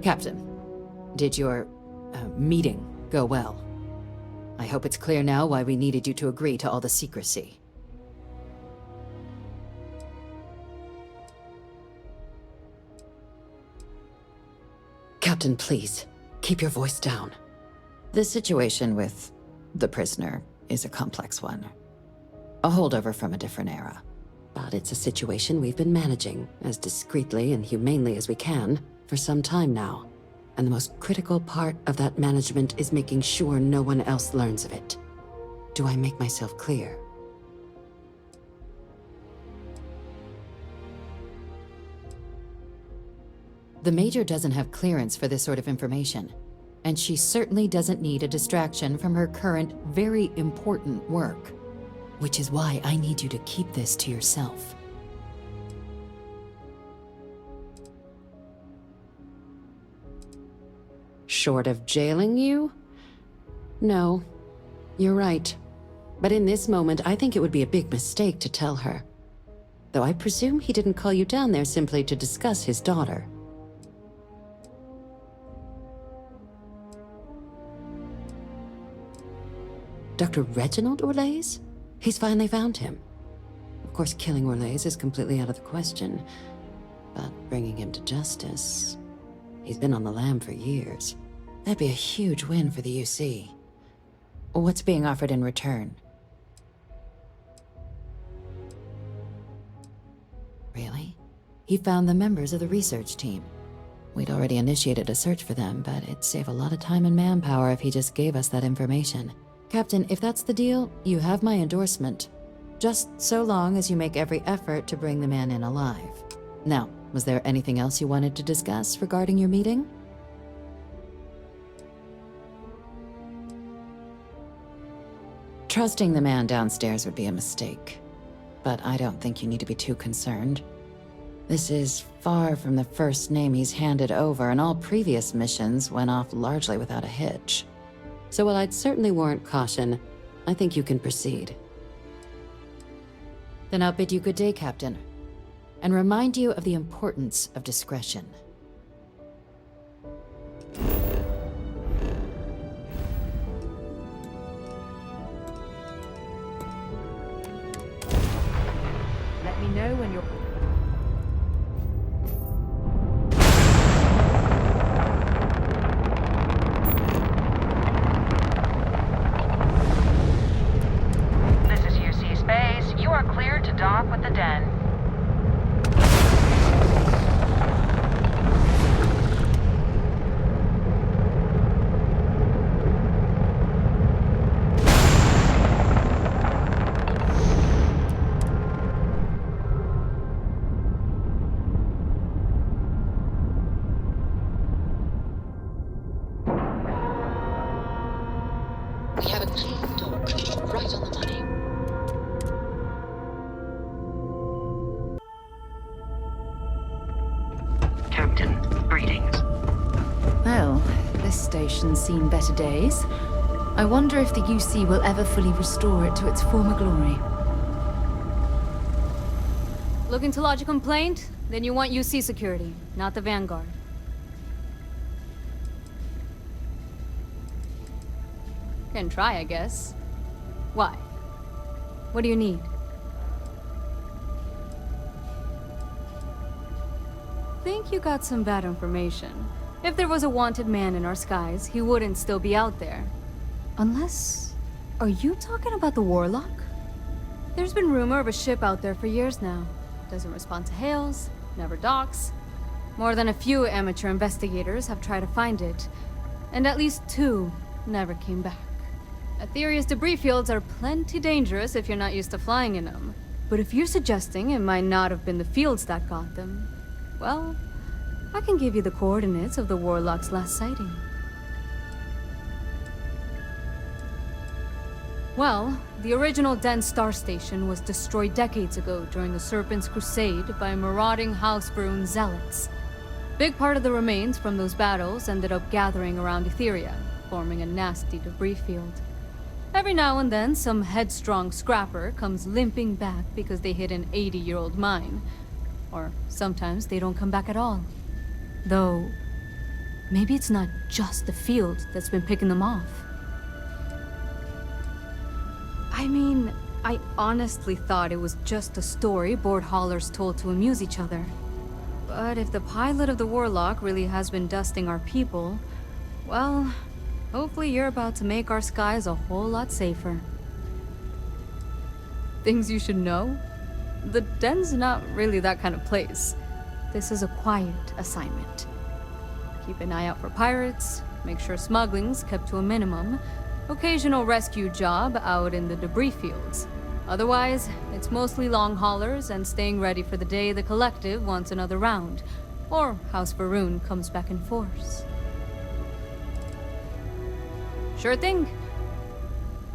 Captain, did your meeting go well? I hope it's clear now why we needed you to agree to all the secrecy. Captain, please, keep your voice down. The situation with the prisoner is a complex one. A holdover from a different era. But it's a situation we've been managing as discreetly and humanely as we can for some time now. And the most critical part of that management is making sure no one else learns of it. Do I make myself clear? The Major doesn't have clearance for this sort of information, and she certainly doesn't need a distraction from her current, very important work. Which is why I need you to keep this to yourself. Short of jailing you? No, you're right. But in this moment, I think it would be a big mistake to tell her. Though I presume he didn't call you down there simply to discuss his daughter. Dr. Reginald Orlaise? He's finally found him. Of course, killing Orlaise is completely out of the question. But bringing him to justice... He's been on the lam for years. That'd be a huge win for the UC. What's being offered in return? Really? He found the members of the research team. We'd already initiated a search for them, but it'd save a lot of time and manpower if he just gave us that information. Captain, if that's the deal, you have my endorsement. Just so long as you make every effort to bring the man in alive. Now, was there anything else you wanted to discuss regarding your meeting? Trusting the man downstairs would be a mistake, but I don't think you need to be too concerned. This is far from the first name he's handed over, and all previous missions went off largely without a hitch. So while I'd certainly warrant caution, I think you can proceed. Then I'll bid you good day, Captain, and remind you of the importance of discretion.
Let me know when you're...
This is UC Space. You are cleared to dock with the Den.
We have a clean dock, right on the money.
Captain, greetings.
Well, this station's seen better days. I wonder if the UC will ever fully restore it to its former glory.
Looking to lodge a complaint? Then you want UC security, not the Vanguard. Can try, I guess. Why? What do you need? Think you got some bad information. If there was a wanted man in our skies, he wouldn't still be out there. Unless... Are you talking about the Warlock? There's been rumor of a ship out there for years now. Doesn't respond to hails, never docks. More than a few amateur investigators have tried to find it, and at least 2 never came back. Aetherius debris fields are plenty dangerous if you're not used to flying in them. But if you're suggesting it might not have been the fields that got them, well, I can give you the coordinates of the Warlock's last sighting. Well, the original Den Star Station was destroyed decades ago during the Serpent's Crusade by marauding House Varun zealots. Big part of the remains from those battles ended up gathering around Etheria, forming a nasty debris field. Every now and then, some headstrong scrapper comes limping back because they hit an 80-year-old mine. Or sometimes they don't come back at all. Though, maybe it's not just the field that's been picking them off. I mean, I honestly thought it was just a story board haulers told to amuse each other. But if the pilot of the Warlock really has been dusting our people, well, hopefully you're about to make our skies a whole lot safer. Things you should know? The Den's not really that kind of place. This is a quiet assignment. Keep an eye out for pirates, make sure smuggling's kept to a minimum, occasional rescue job out in the debris fields. Otherwise, it's mostly long haulers and staying ready for the day the Collective wants another round, or House Varun comes back in force. Sure thing.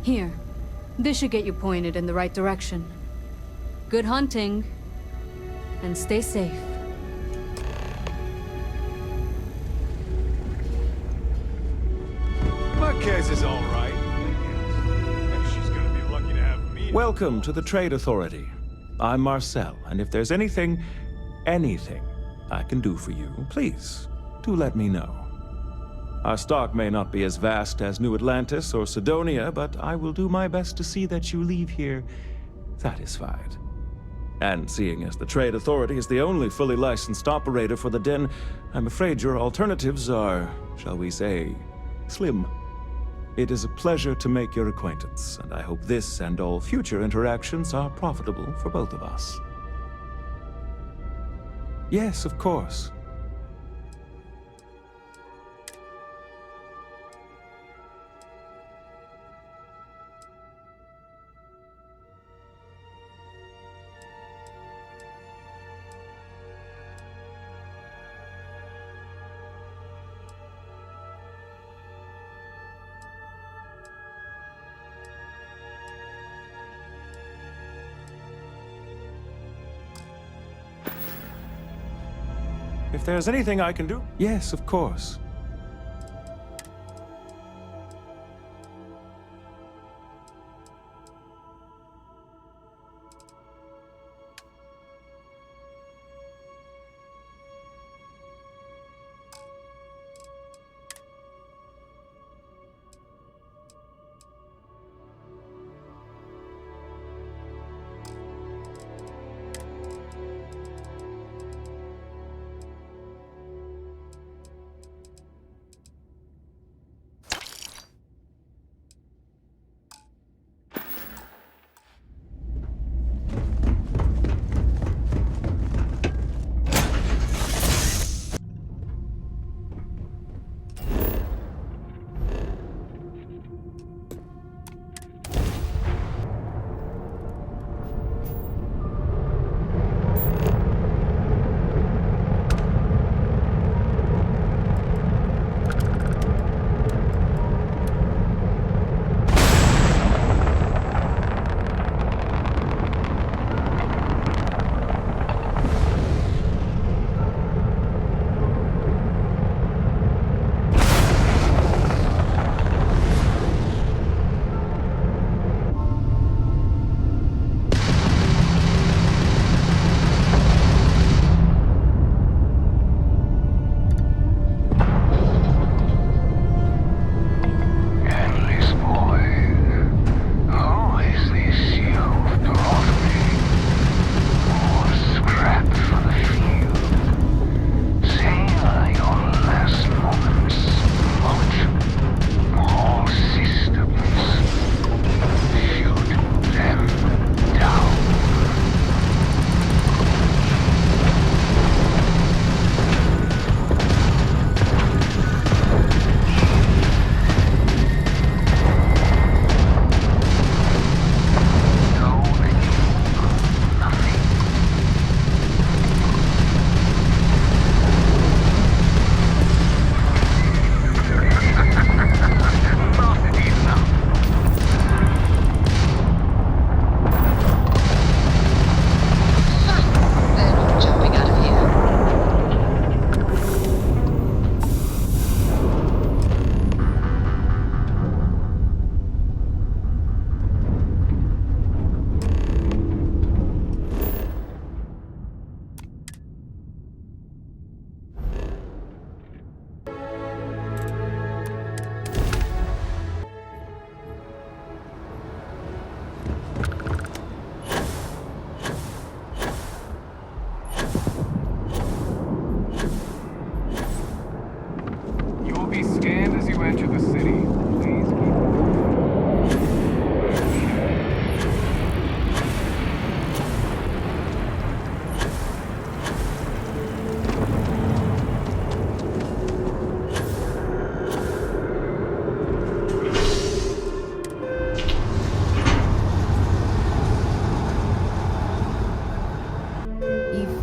Here, this should get you pointed in the right direction. Good hunting, and stay safe.
My case is all right. And she's gonna be lucky to have me.
Welcome to the Trade Authority. I'm Marcel, and if there's anything I can do for you, please, do let me know. Our stock may not be as vast as New Atlantis or Sidonia, but I will do my best to see that you leave here satisfied. And seeing as the Trade Authority is the only fully licensed operator for the Den, I'm afraid your alternatives are, shall we say, slim. It is a pleasure to make your acquaintance, and I hope this and all future interactions are profitable for both of us. Yes, of course.
If there's anything I can do...
Yes, of course.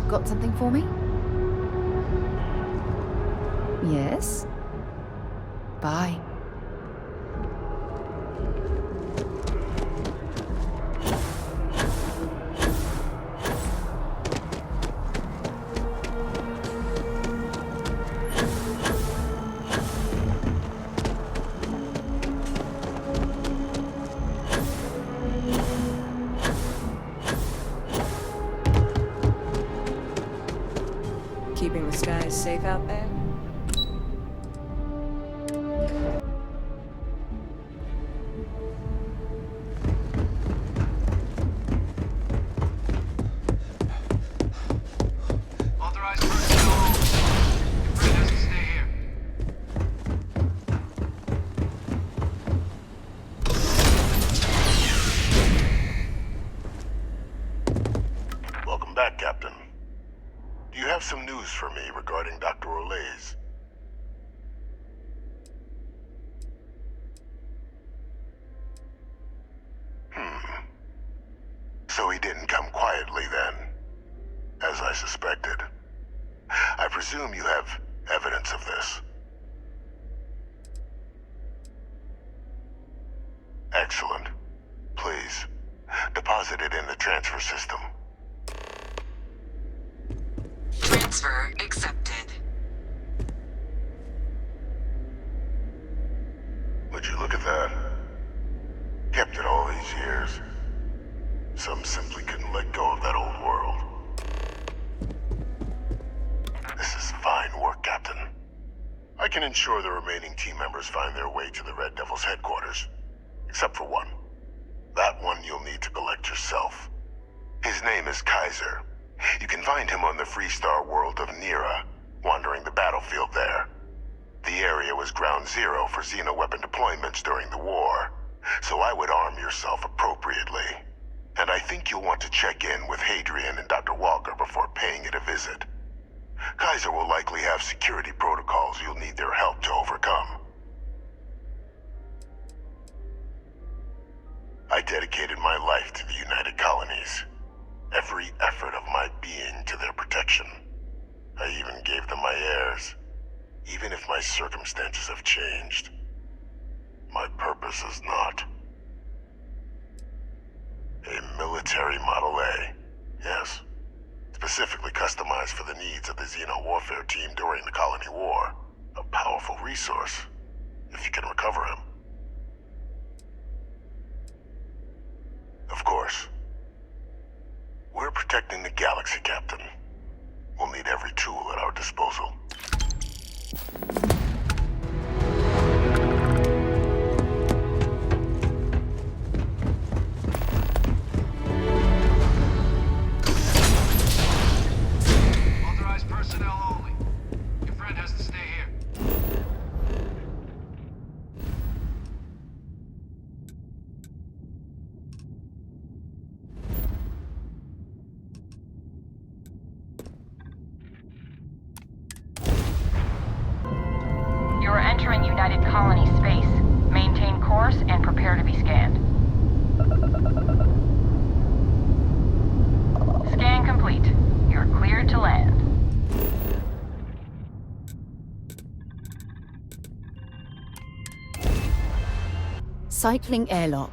Got something for me? Yes? Bye.
Keeping the skies safe out there?
Authorized personnel. Bring us to stay here.
Welcome back, Captain. Do you have some news for me regarding Dr. Olays? So he didn't come quietly then, as I suspected. I presume you have evidence of this. Excellent. Please, deposit it in the transfer system.
Transfer accepted.
Would you look at that? Kept it all these years. Some simply couldn't let go of that old world. This is fine work, Captain. I can ensure the remaining team members find their way to the Red Devil's headquarters. Except for one. That one you'll need to collect yourself. His name is Kaiser. You can find him on the Freestar world of Nira, wandering the battlefield there. The area was ground zero for Xeno weapon deployments during the war, so I would arm yourself appropriately. And I think you'll want to check in with Hadrian and Dr. Walker before paying it a visit. Kaiser will likely have security protocols you'll need their help to overcome. I dedicated my life to the United Colonies. Every effort of my being to their protection. I even gave them my heirs. Even if my circumstances have changed, my purpose is not. A military Model A, yes. Specifically customized for the needs of the Xeno warfare team during the Colony War. A powerful resource, if you can recover him. Of course. We're protecting the galaxy, Captain. We'll need every tool at our disposal.
Authorized personnel only. Your friend has to stay here.
You are entering United Colony space. Maintain course and prepare to be scanned. Scan complete. You're cleared to land.
Cycling airlock.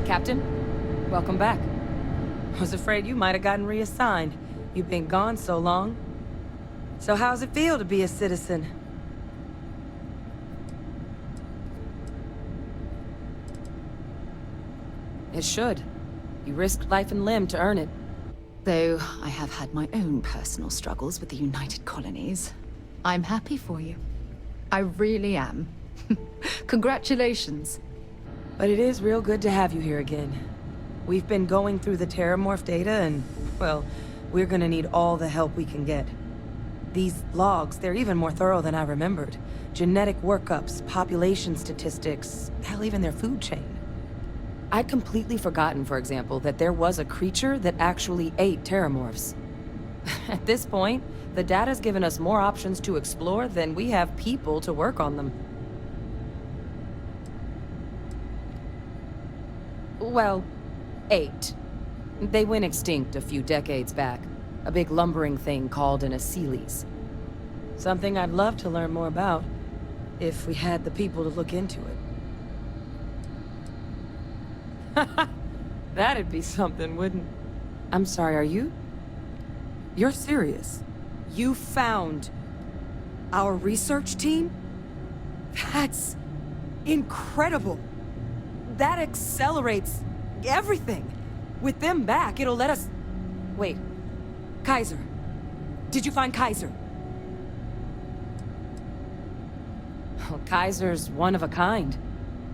Captain, welcome back. I was afraid you might have gotten reassigned. You've been gone so long. So how's it feel to be a citizen? It should. You risked life and limb to earn it.
Though I have had my own personal struggles with the United Colonies, I'm happy for you. I really am. Congratulations.
But it is real good to have you here again. We've been going through the Terramorph data and, well, we're gonna need all the help we can get. These logs, they're even more thorough than I remembered. Genetic workups, population statistics, hell, even their food chain. I'd completely forgotten, for example, that there was a creature that actually ate Terramorphs. At this point, the data's given us more options to explore than we have people to work on them. Well, 8. They went extinct a few decades back. A big lumbering thing called an Aceles. Something I'd love to learn more about, if we had the people to look into it. That'd be something, wouldn't... I'm sorry, are you? You're serious? You found our research team? That's incredible. That accelerates everything. With them back, it'll let us... Wait. Kaiser. Did you find Kaiser? Well, Kaiser's one of a kind.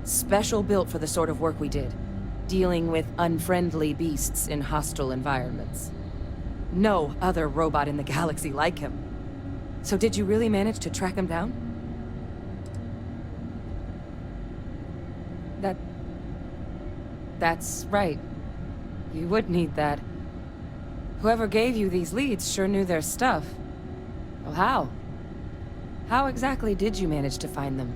Special built for the sort of work we did. Dealing with unfriendly beasts in hostile environments. No other robot in the galaxy like him. So did you really manage to track him down? That's right. You would need that. Whoever gave you these leads sure knew their stuff. Well, how? How exactly did you manage to find them?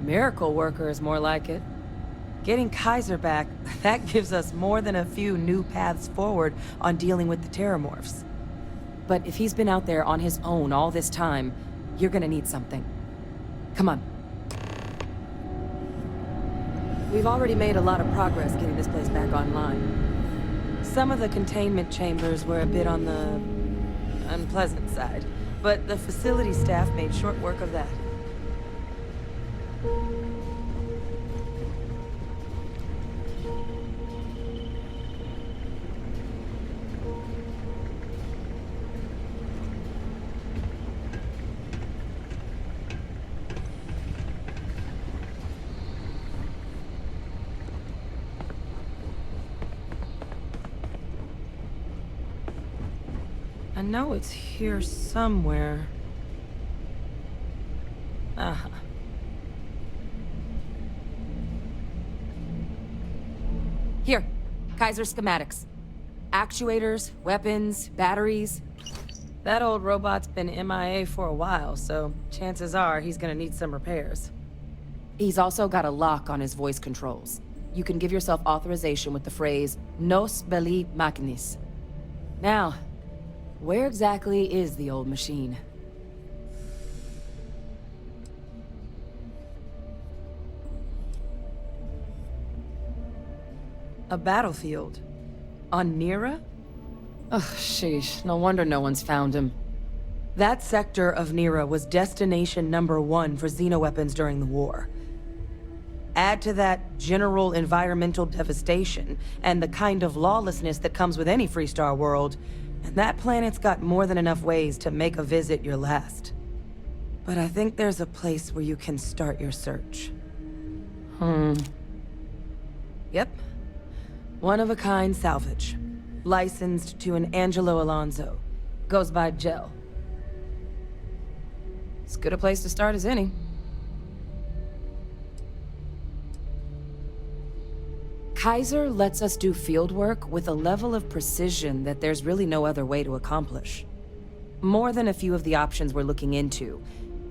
Miracle worker is more like it. Getting Kaiser back, that gives us more than a few new paths forward on dealing with the Terramorphs. But if he's been out there on his own all this time, you're gonna need something. Come on. We've already made a lot of progress getting this place back online. Some of the containment chambers were a bit on the unpleasant side, but the facility staff made short work of that. I know it's here somewhere. Uh-huh. Here, Kaiser schematics. Actuators, weapons, batteries. That old robot's been MIA for a while, so chances are he's gonna need some repairs. He's also got a lock on his voice controls. You can give yourself authorization with the phrase, Nos belli machinis. Now, where exactly is the old machine? A battlefield? On Nira? Ugh, sheesh. No wonder no one's found him. That sector of Nira was destination #1 for xenoweapons during the war. Add to that general environmental devastation, and the kind of lawlessness that comes with any Freestar world, and that planet's got more than enough ways to make a visit your last. But I think there's a place where you can start your search. Yep. One-of-a-kind salvage. Licensed to an Angelo Alonso. Goes by Gel. As good a place to start as any. Kaiser lets us do field work with a level of precision that there's really no other way to accomplish. More than a few of the options we're looking into.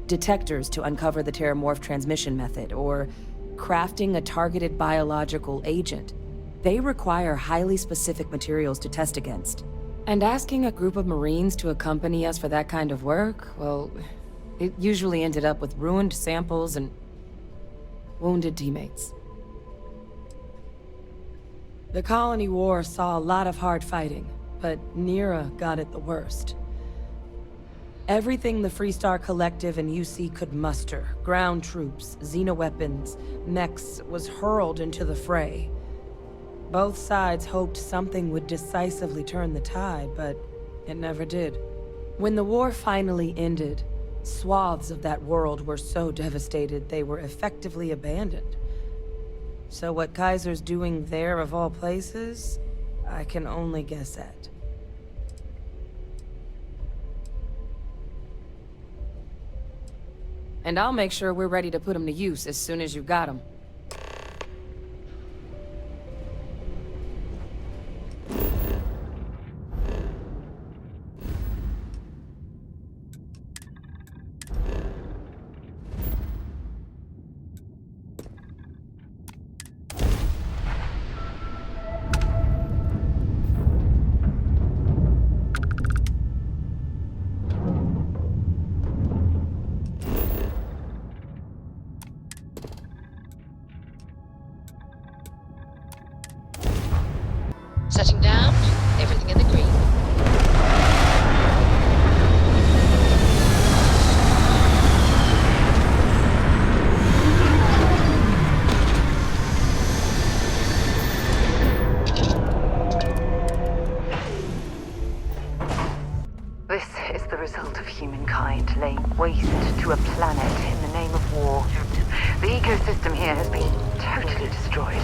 Detectors to uncover the Terramorph transmission method, or crafting a targeted biological agent. They require highly specific materials to test against. And asking a group of Marines to accompany us for that kind of work, well, it usually ended up with ruined samples and wounded teammates. The Colony War saw a lot of hard fighting, but Nira got it the worst. Everything the Freestar Collective and UC could muster, ground troops, xenoweapons, mechs, was hurled into the fray. Both sides hoped something would decisively turn the tide, but it never did. When the war finally ended, swaths of that world were so devastated they were effectively abandoned. So what Kaiser's doing there of all places, I can only guess at. And I'll make sure we're ready to put him to use as soon as you got him.
Setting down, everything in the green.
This is the result of humankind laying waste to a planet in the name of war. The ecosystem here has been totally destroyed.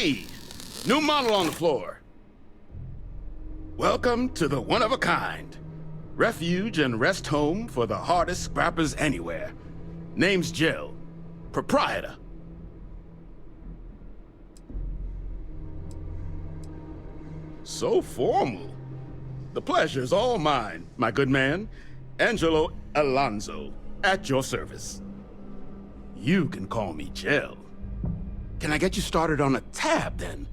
Hey! New model on the floor. Welcome to the one-of-a-kind. Refuge and rest home for the hardest scrappers anywhere. Name's Jill. Proprietor. So formal. The pleasure's all mine, my good man. Angelo Alonso, at your service. You can call me Jill. Can I get you started on a tab, then?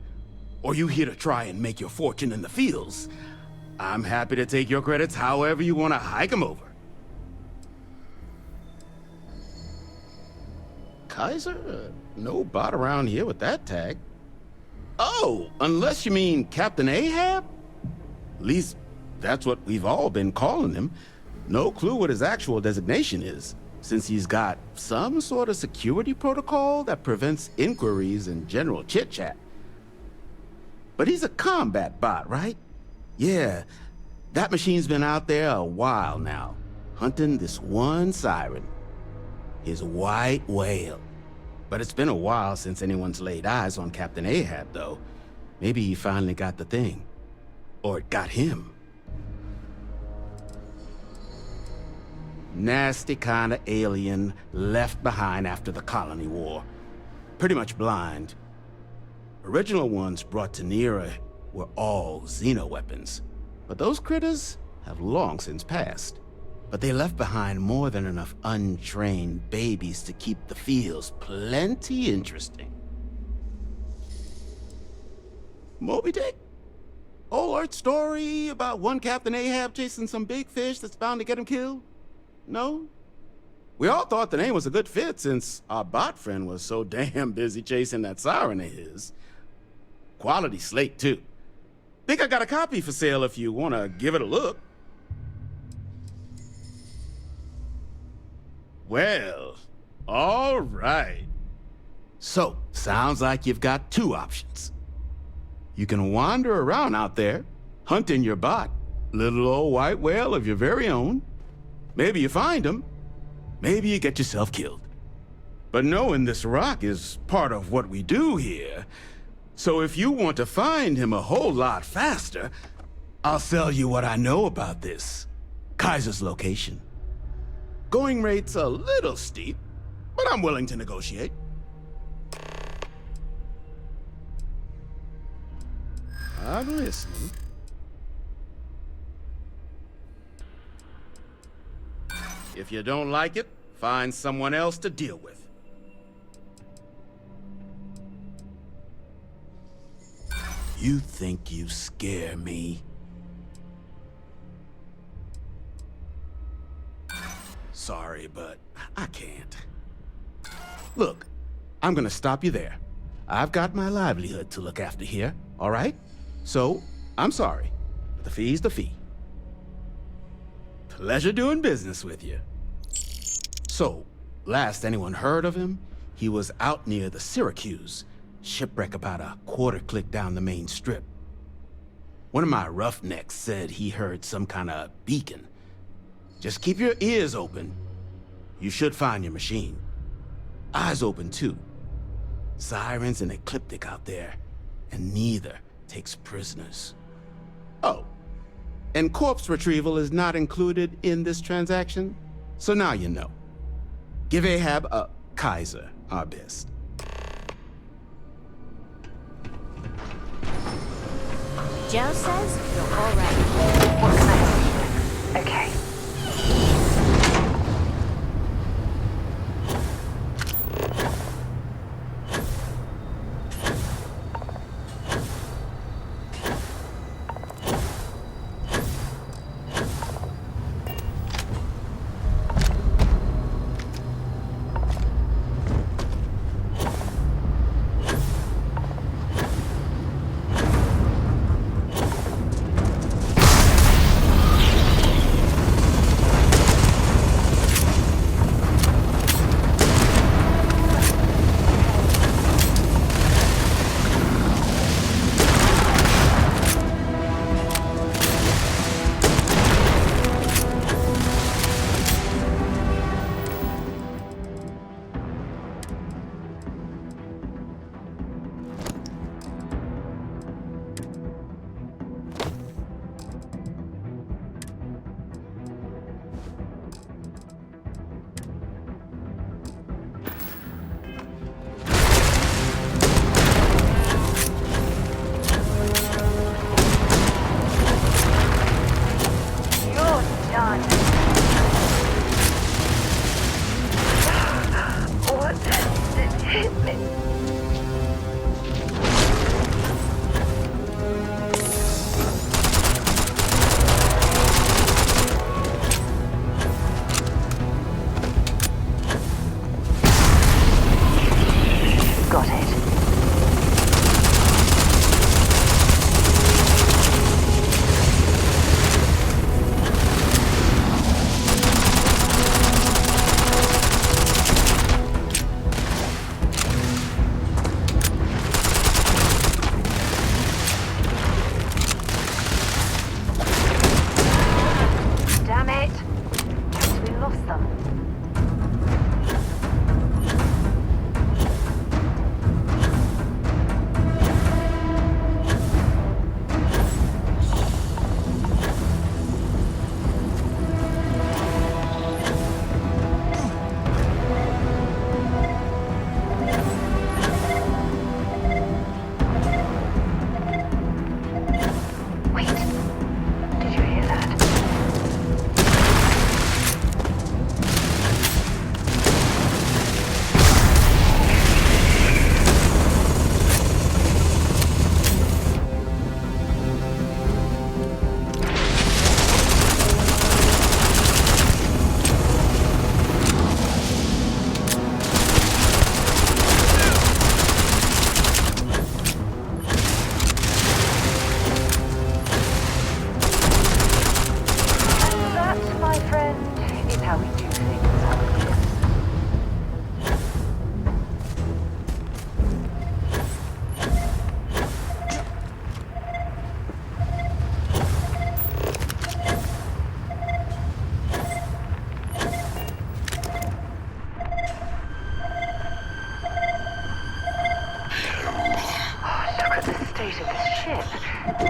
Or you here to try and make your fortune in the fields? I'm happy to take your credits however you want to hike them over. Kaiser? No bot around here with that tag. Oh, unless you mean Captain Ahab? At least, that's what we've all been calling him. No clue what his actual designation is, since he's got some sort of security protocol that prevents inquiries and general chit-chat. But he's a combat bot, right? Yeah, that machine's been out there a while now, hunting this one siren. His white whale. But it's been a while since anyone's laid eyes on Captain Ahab, though. Maybe he finally got the thing. Or it got him. Nasty kind of alien left behind after the colony war. Pretty much blind. Original ones brought to Nera were all xeno-weapons. But those critters have long since passed. But they left behind more than enough untrained babies to keep the fields plenty interesting. Moby Dick? Old Earth story about one Captain Ahab chasing some big fish that's bound to get him killed? No? We all thought the name was a good fit since our bot friend was so damn busy chasing that siren of his. Quality slate, too. Think I got a copy for sale if you want to give it a look. Well, all right. So, sounds like you've got two options. You can wander around out there, hunting your bot, little old white whale of your very own. Maybe you find him, maybe you get yourself killed. But knowing this rock is part of what we do here, so if you want to find him a whole lot faster, I'll sell you what I know about this. Kaiser's location. Going rate's a little steep, but I'm willing to negotiate. I'm listening. If you don't like it, find someone else to deal with. You think you scare me? Sorry, but I can't. Look, I'm gonna stop you there. I've got my livelihood to look after here, all right? So, I'm sorry, but the fee's the fee. Pleasure doing business with you. So, last anyone heard of him, he was out near the Syracuse, shipwreck about a quarter-click down the main strip. One of my roughnecks said he heard some kind of beacon. Just keep your ears open. You should find your machine. Eyes open, too. Sirens and Ecliptic out there, and neither takes prisoners. Oh, and corpse retrieval is not included in this transaction, so now you know. Give Ahab a Kaiser our best.
Joe says you're all right.
What can I help you with? Okay. how we do things on the ships. Look at the state of this ship.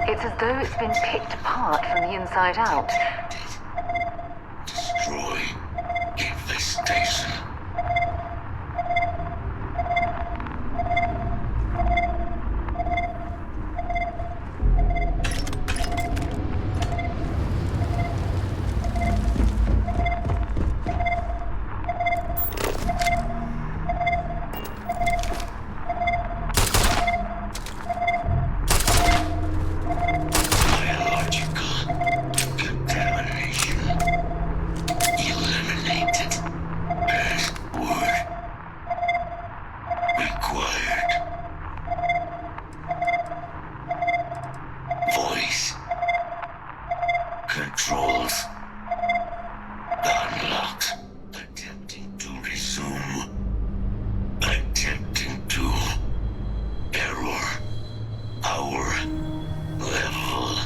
It's as though it's been picked apart from the inside out.
Destroy infestation. Controls unlocked. Attempting to resume. Attempting to. Error. Power level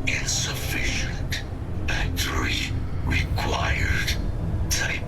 insufficient. Battery required. Type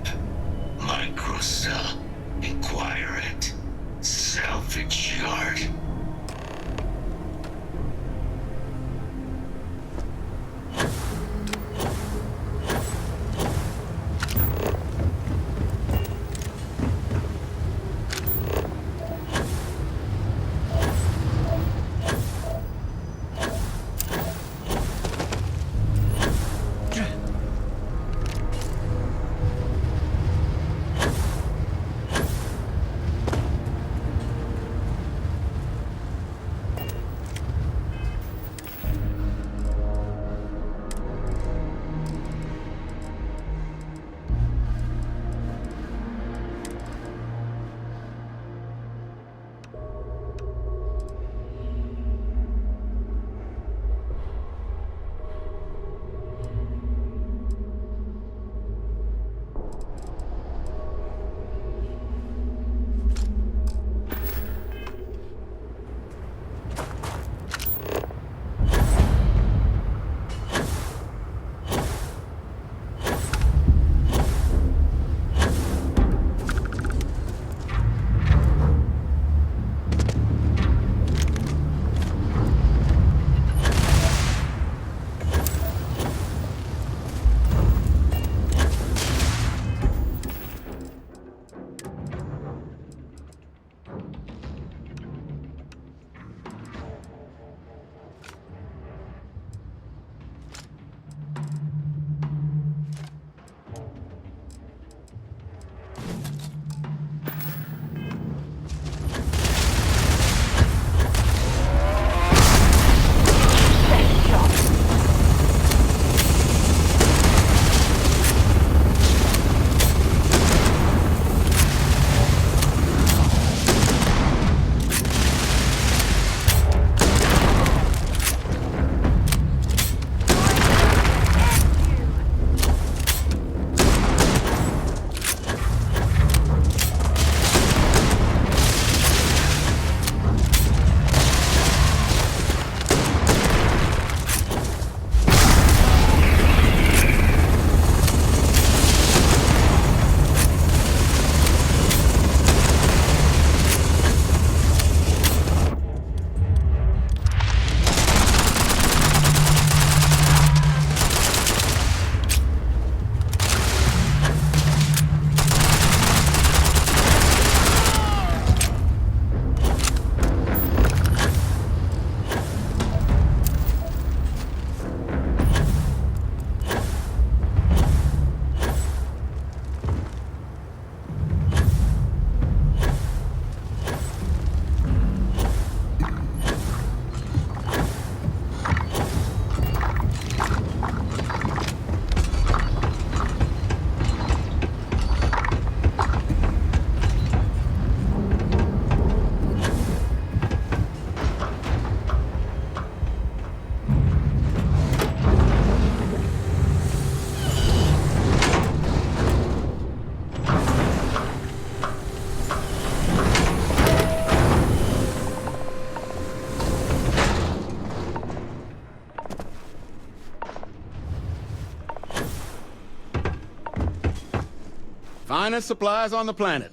Finest supplies on the planet.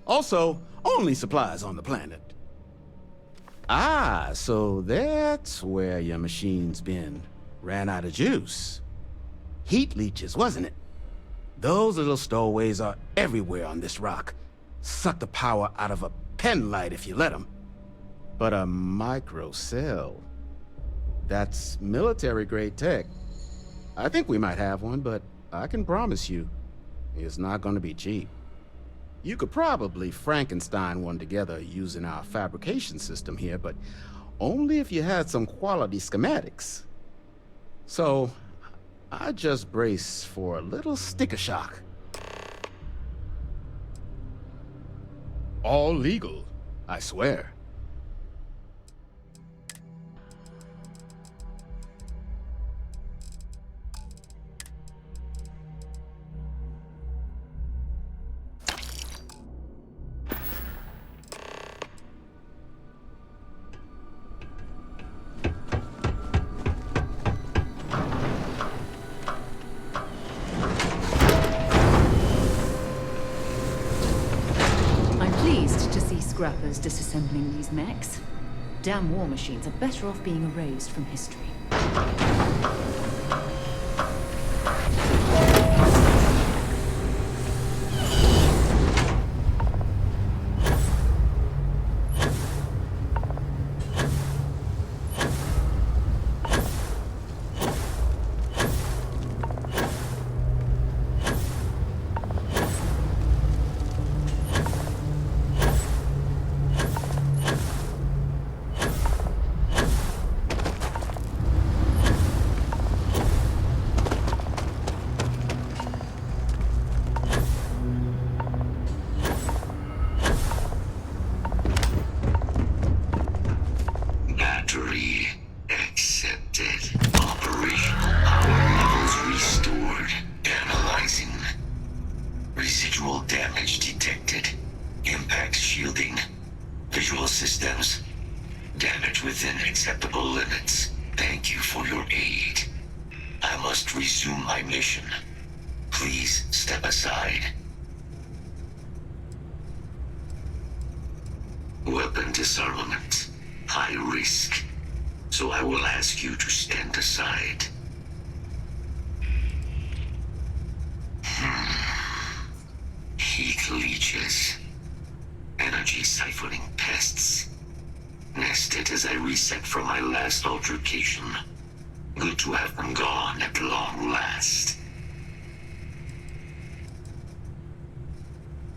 Also, only supplies on the planet. Ah, so that's where your machine's been. Ran out of juice. Heat leeches, wasn't it? Those little stowaways are everywhere on this rock. Suck the power out of a pen light if you let them. But a microcell... that's military-grade tech. I think we might have one, but I can promise you, it's not gonna be cheap. You could probably Frankenstein one together using our fabrication system here, but only if you had some quality schematics. So, I just brace for a little sticker shock. All legal, I swear.
Scrappers disassembling these mechs. Damn war machines are better off being erased from history.
Weapon disarmament. High risk. So I will ask you to stand aside. Heat leeches. Energy siphoning pests. Nested as I reset from my last altercation. Good to have them gone at long last.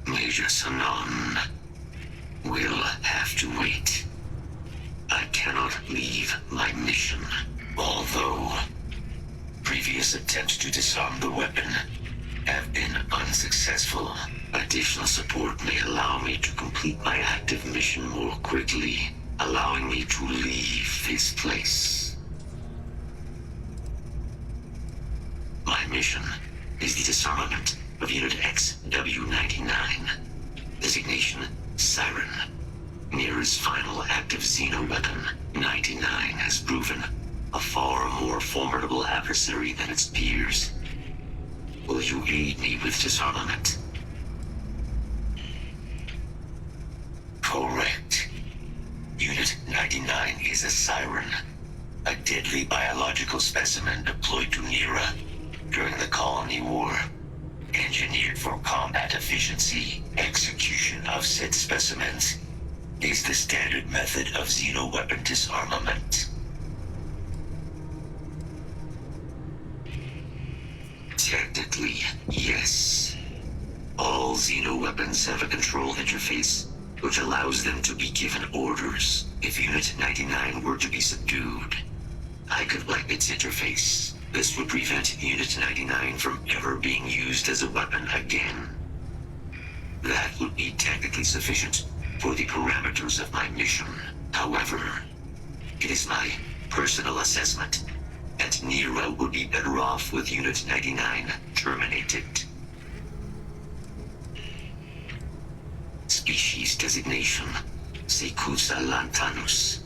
Major Sanon will have to wait. I cannot leave my mission, although previous attempts to disarm the weapon have been unsuccessful. Additional support may allow me to complete my active mission more quickly, allowing me to leave this place. My mission is the disarmament of Unit XW-99. Designation Siren. Nearest final active Xeno weapon, 99 has proven a far more formidable adversary than its peers. Will you aid me with disarmament? Correct. Unit 99 is a Siren, a deadly biological specimen deployed to Nera during the Colony War. Engineered for combat efficiency, execution of said specimens is the standard method of Xeno weapon disarmament. Technically, yes. All Xeno weapons have a control interface, which allows them to be given orders if Unit 99 were to be subdued. I could wipe its interface. This would prevent Unit 99 from ever being used as a weapon again. That would be technically sufficient for the parameters of my mission. However, it is my personal assessment that Nero would be better off with Unit 99 terminated. Species designation, Sekusa Lantanus.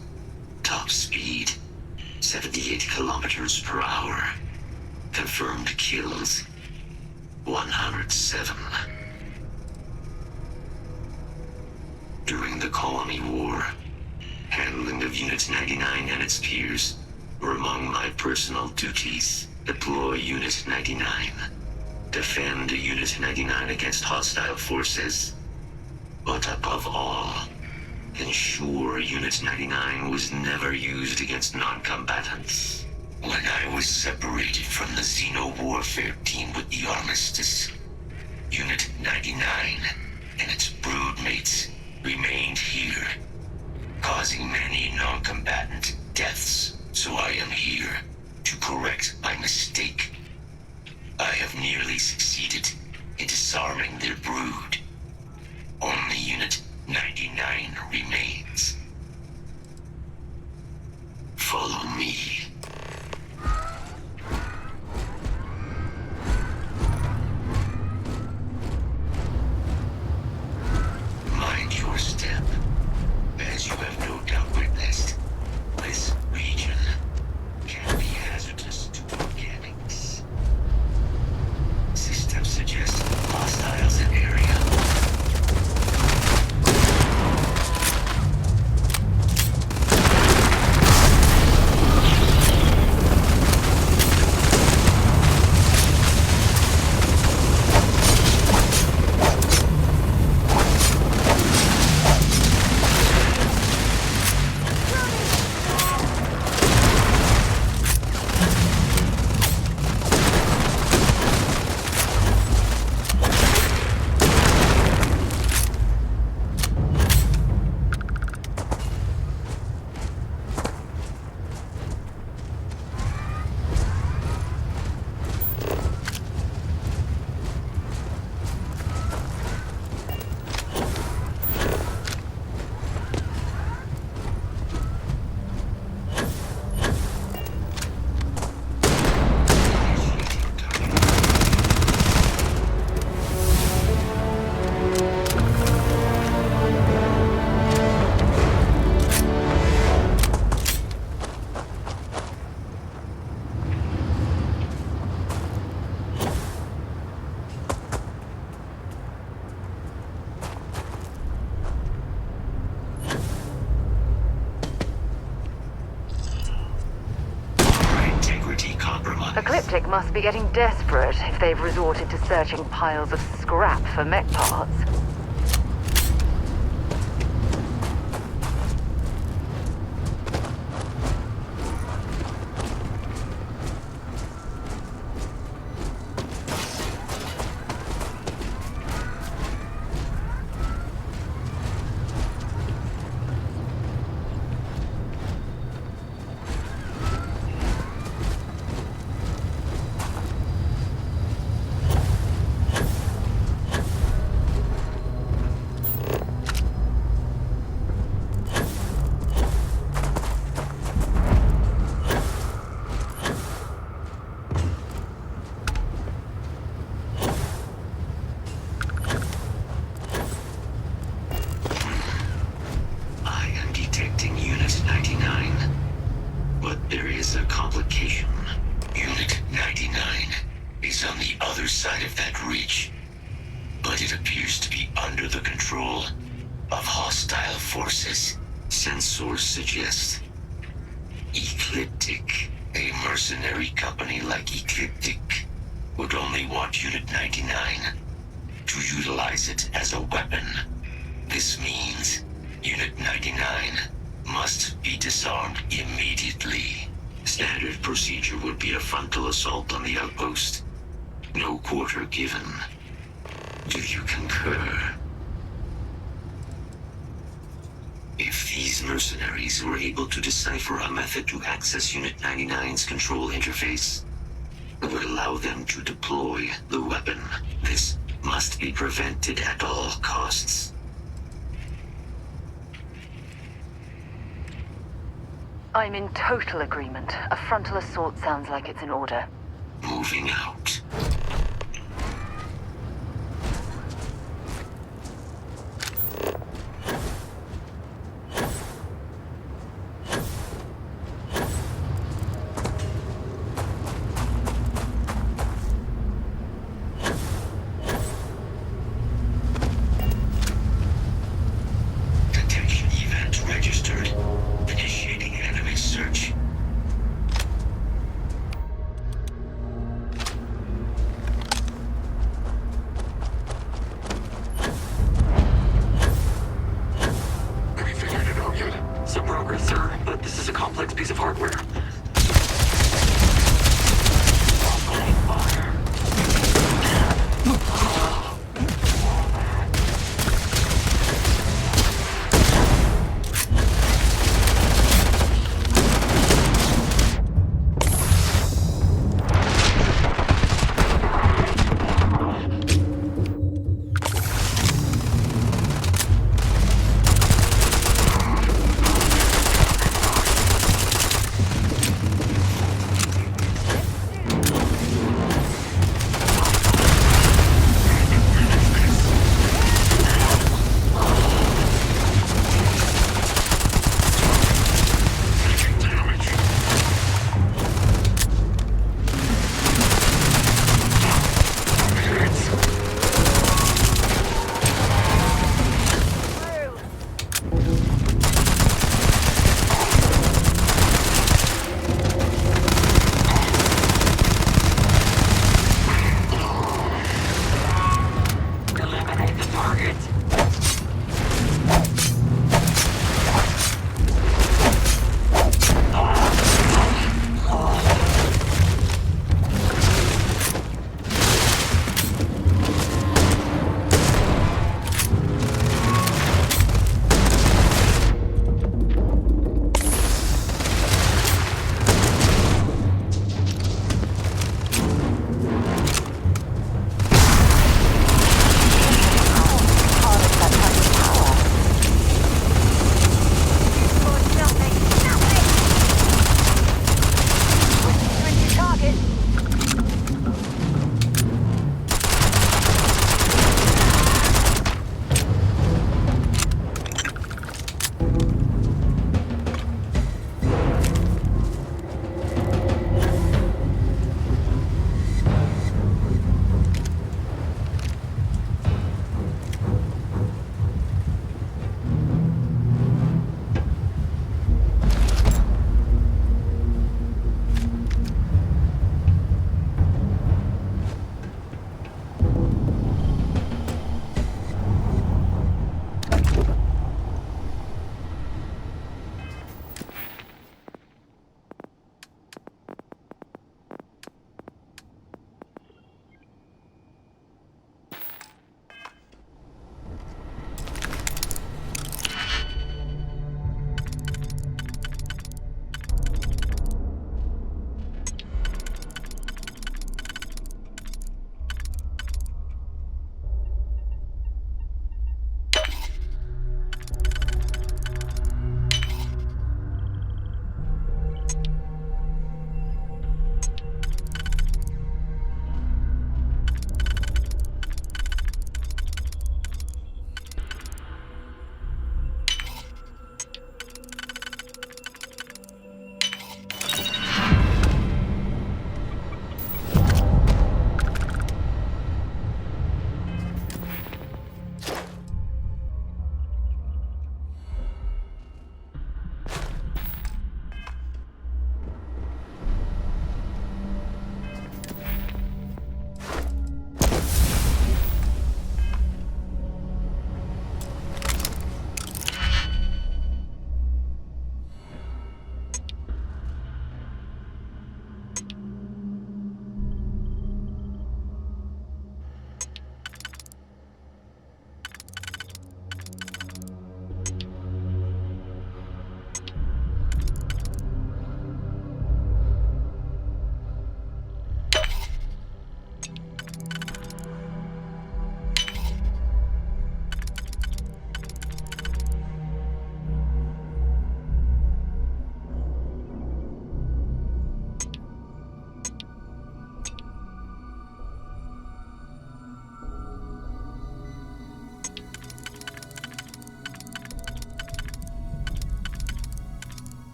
Top speed, 78 kilometers per hour. Confirmed kills, 107. of Unit 99 and its peers were among my personal duties. Deploy Unit 99. Defend Unit 99 against hostile forces. But above all, ensure Unit 99 was never used against non-combatants. When I was separated from the Xeno-warfare team with the Armistice, Unit 99 and its broodmates remained here, causing many non-combatant deaths. So I am here to correct my mistake. I have nearly succeeded in disarming their brood. Only Unit 99 remains. Follow me. Mind your step. As you have no doubt witnessed, this region can be hazardous to organics. Systems suggest hostiles in area.
Ecliptic must be getting desperate if they've resorted to searching piles of scrap for mech parts.
Assault on the outpost. No quarter given. Do you concur? If these mercenaries were able to decipher a method to access Unit 99's control interface, it would allow them to deploy the weapon. This must be prevented at all costs.
I'm in total agreement. A frontal assault sounds like it's in order.
Moving out. Detection event registered. Initiate piece of hardware.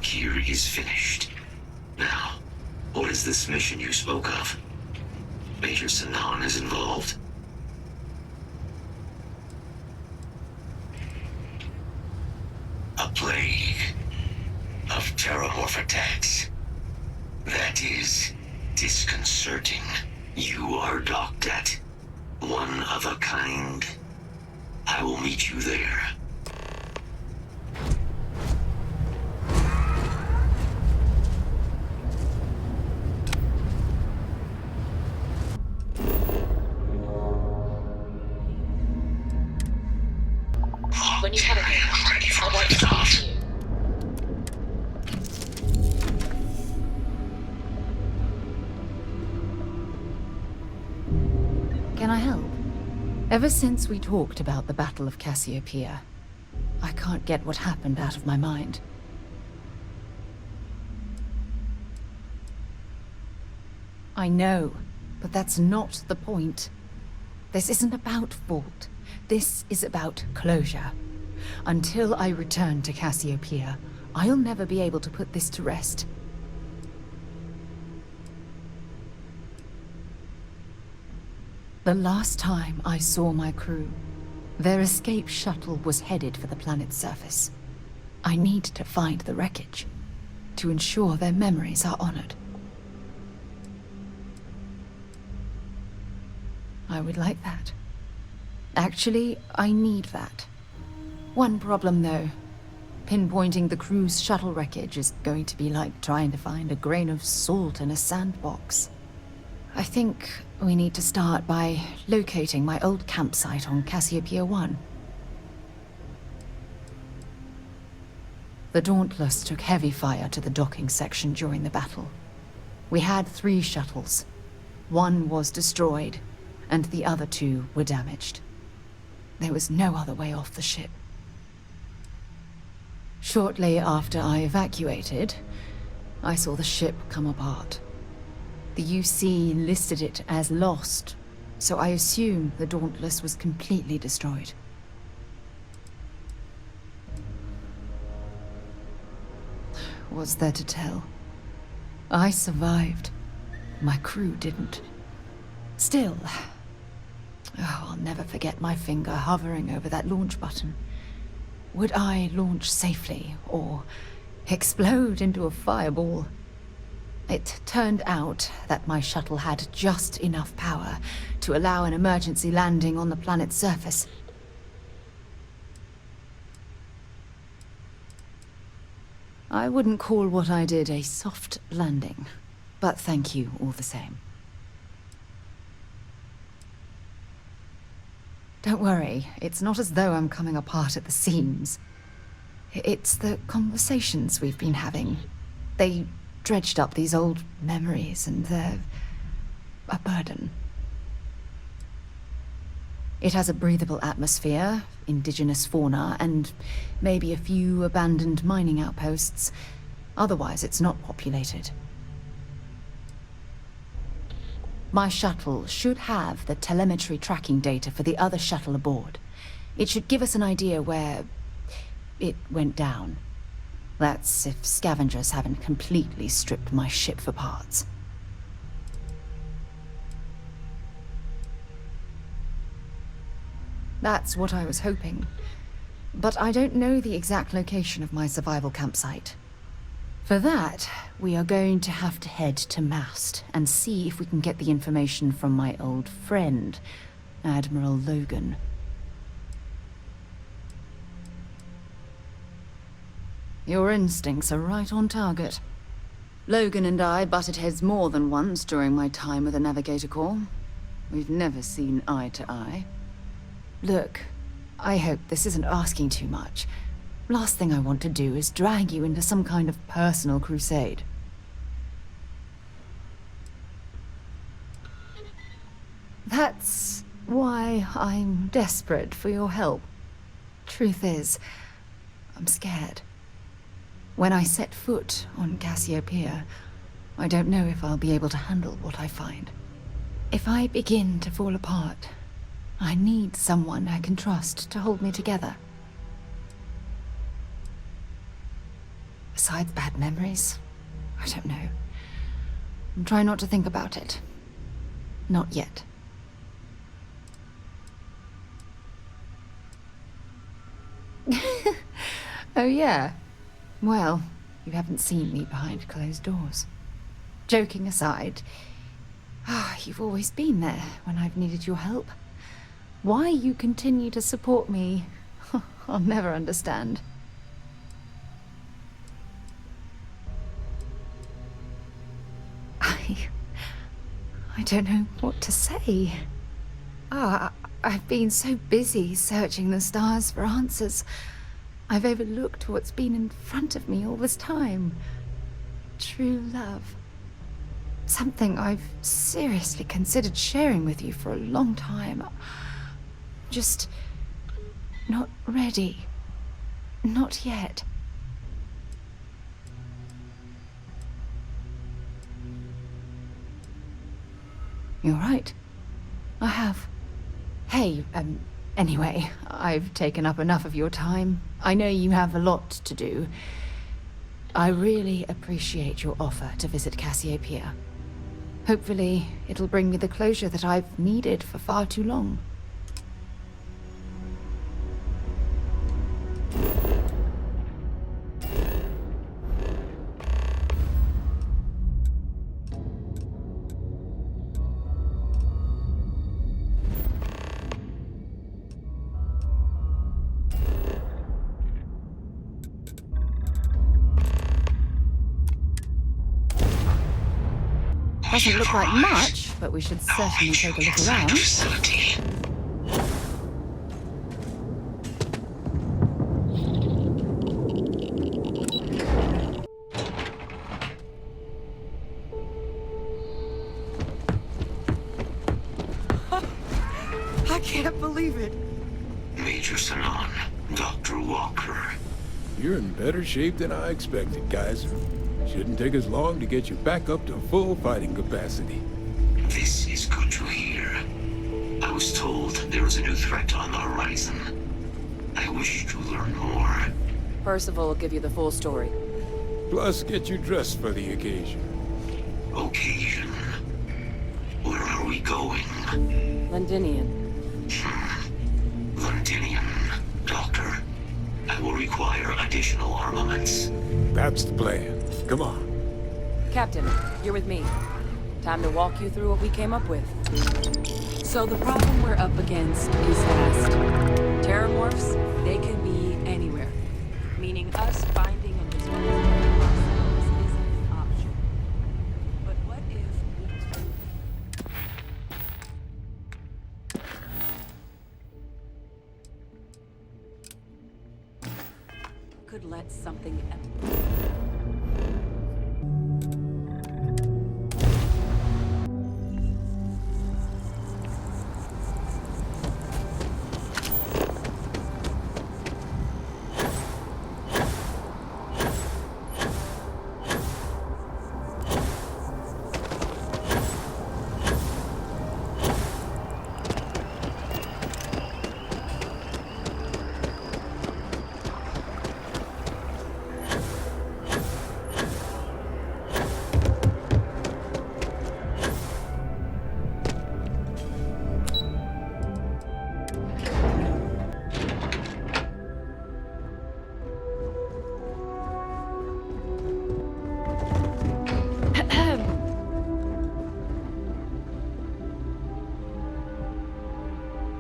here is finished. Now, what is this mission you spoke of? Major Sanan is involved? A plague of terramorph attacks. That is disconcerting. You are docked at one of a kind. I will meet you there.
When you have a moment, I want to speak to you.
Can I help? Ever since we talked about the Battle of Cassiopeia, I can't get what happened out of my mind. I know, but that's not the point. This isn't about fault. This is about closure. Until I return to Cassiopeia, I'll never be able to put this to rest. The last time I saw my crew, their escape shuttle was headed for the planet's surface. I need to find the wreckage, to ensure their memories are honored. I would like that. Actually, I need that. One problem, though. Pinpointing the crew's shuttle wreckage is going to be like trying to find a grain of salt in a sandbox. I think we need to start by locating my old campsite on Cassiopeia 1. The Dauntless took heavy fire to the docking section during the battle. We had 3 shuttles. One was destroyed, and the other 2 were damaged. There was no other way off the ship. Shortly after I evacuated, I saw the ship come apart. The UC listed it as lost, so I assume the Dauntless was completely destroyed. What's there to tell? I survived. My crew didn't. Still, I'll never forget my finger hovering over that launch button. Would I launch safely, or explode into a fireball? It turned out that my shuttle had just enough power to allow an emergency landing on the planet's surface. I wouldn't call what I did a soft landing, but thank you all the same. Don't worry, it's not as though I'm coming apart at the seams. It's the conversations we've been having. They dredged up these old memories, and they're a burden. It has a breathable atmosphere, indigenous fauna, and maybe a few abandoned mining outposts. Otherwise, it's not populated. My shuttle should have the telemetry tracking data for the other shuttle aboard. It should give us an idea where it went down. That's if scavengers haven't completely stripped my ship for parts. That's what I was hoping. But I don't know the exact location of my survival campsite. For that, we are going to have to head to Mast and see if we can get the information from my old friend, Admiral Logan. Your instincts are right on target. Logan and I butted heads more than once during my time with the Navigator Corps. We've never seen eye to eye. Look, I hope this isn't asking too much. Last thing I want to do is drag you into some kind of personal crusade. That's why I'm desperate for your help. Truth is, I'm scared. When I set foot on Cassiopeia, I don't know if I'll be able to handle what I find. If I begin to fall apart, I need someone I can trust to hold me together. besides bad memories? I don't know. I'm trying not to think about it. Not yet. Oh yeah. Well, you haven't seen me behind closed doors. Joking aside, you've always been there when I've needed your help. Why you continue to support me, I'll never understand. I don't know what to say. I've been so busy searching the stars for answers. I've overlooked what's been in front of me all this time. True love. Something I've seriously considered sharing with you for a long time. Just not ready. Not yet. You're right. I have. Hey, anyway, I've taken up enough of your time. I know you have a lot to do. I really appreciate your offer to visit Cassiopeia. Hopefully, it'll bring me the closure that I've needed for far too long. Doesn't look like much, but we should certainly take a look around.
I can't believe it.
Major Sanon, Dr. Walker.
You're in better shape than I expected, Kaiser. Shouldn't take us long to get you back up to full fighting capacity.
This is good to hear. I was told there was a new threat on the horizon. I wish to learn more.
Percival will give you the full story.
Plus, get you dressed for the occasion.
Occasion? Where are we going?
Londinian.
Londinian, Doctor. I will require additional armaments.
That's the plan. Come on.
Captain, you're with me. Time to walk you through what we came up with. So the problem we're up against is vast. Terramorphs, they can be anywhere. Meaning us finding and disposing of them ourselves isn't an option. But what if we could let something else?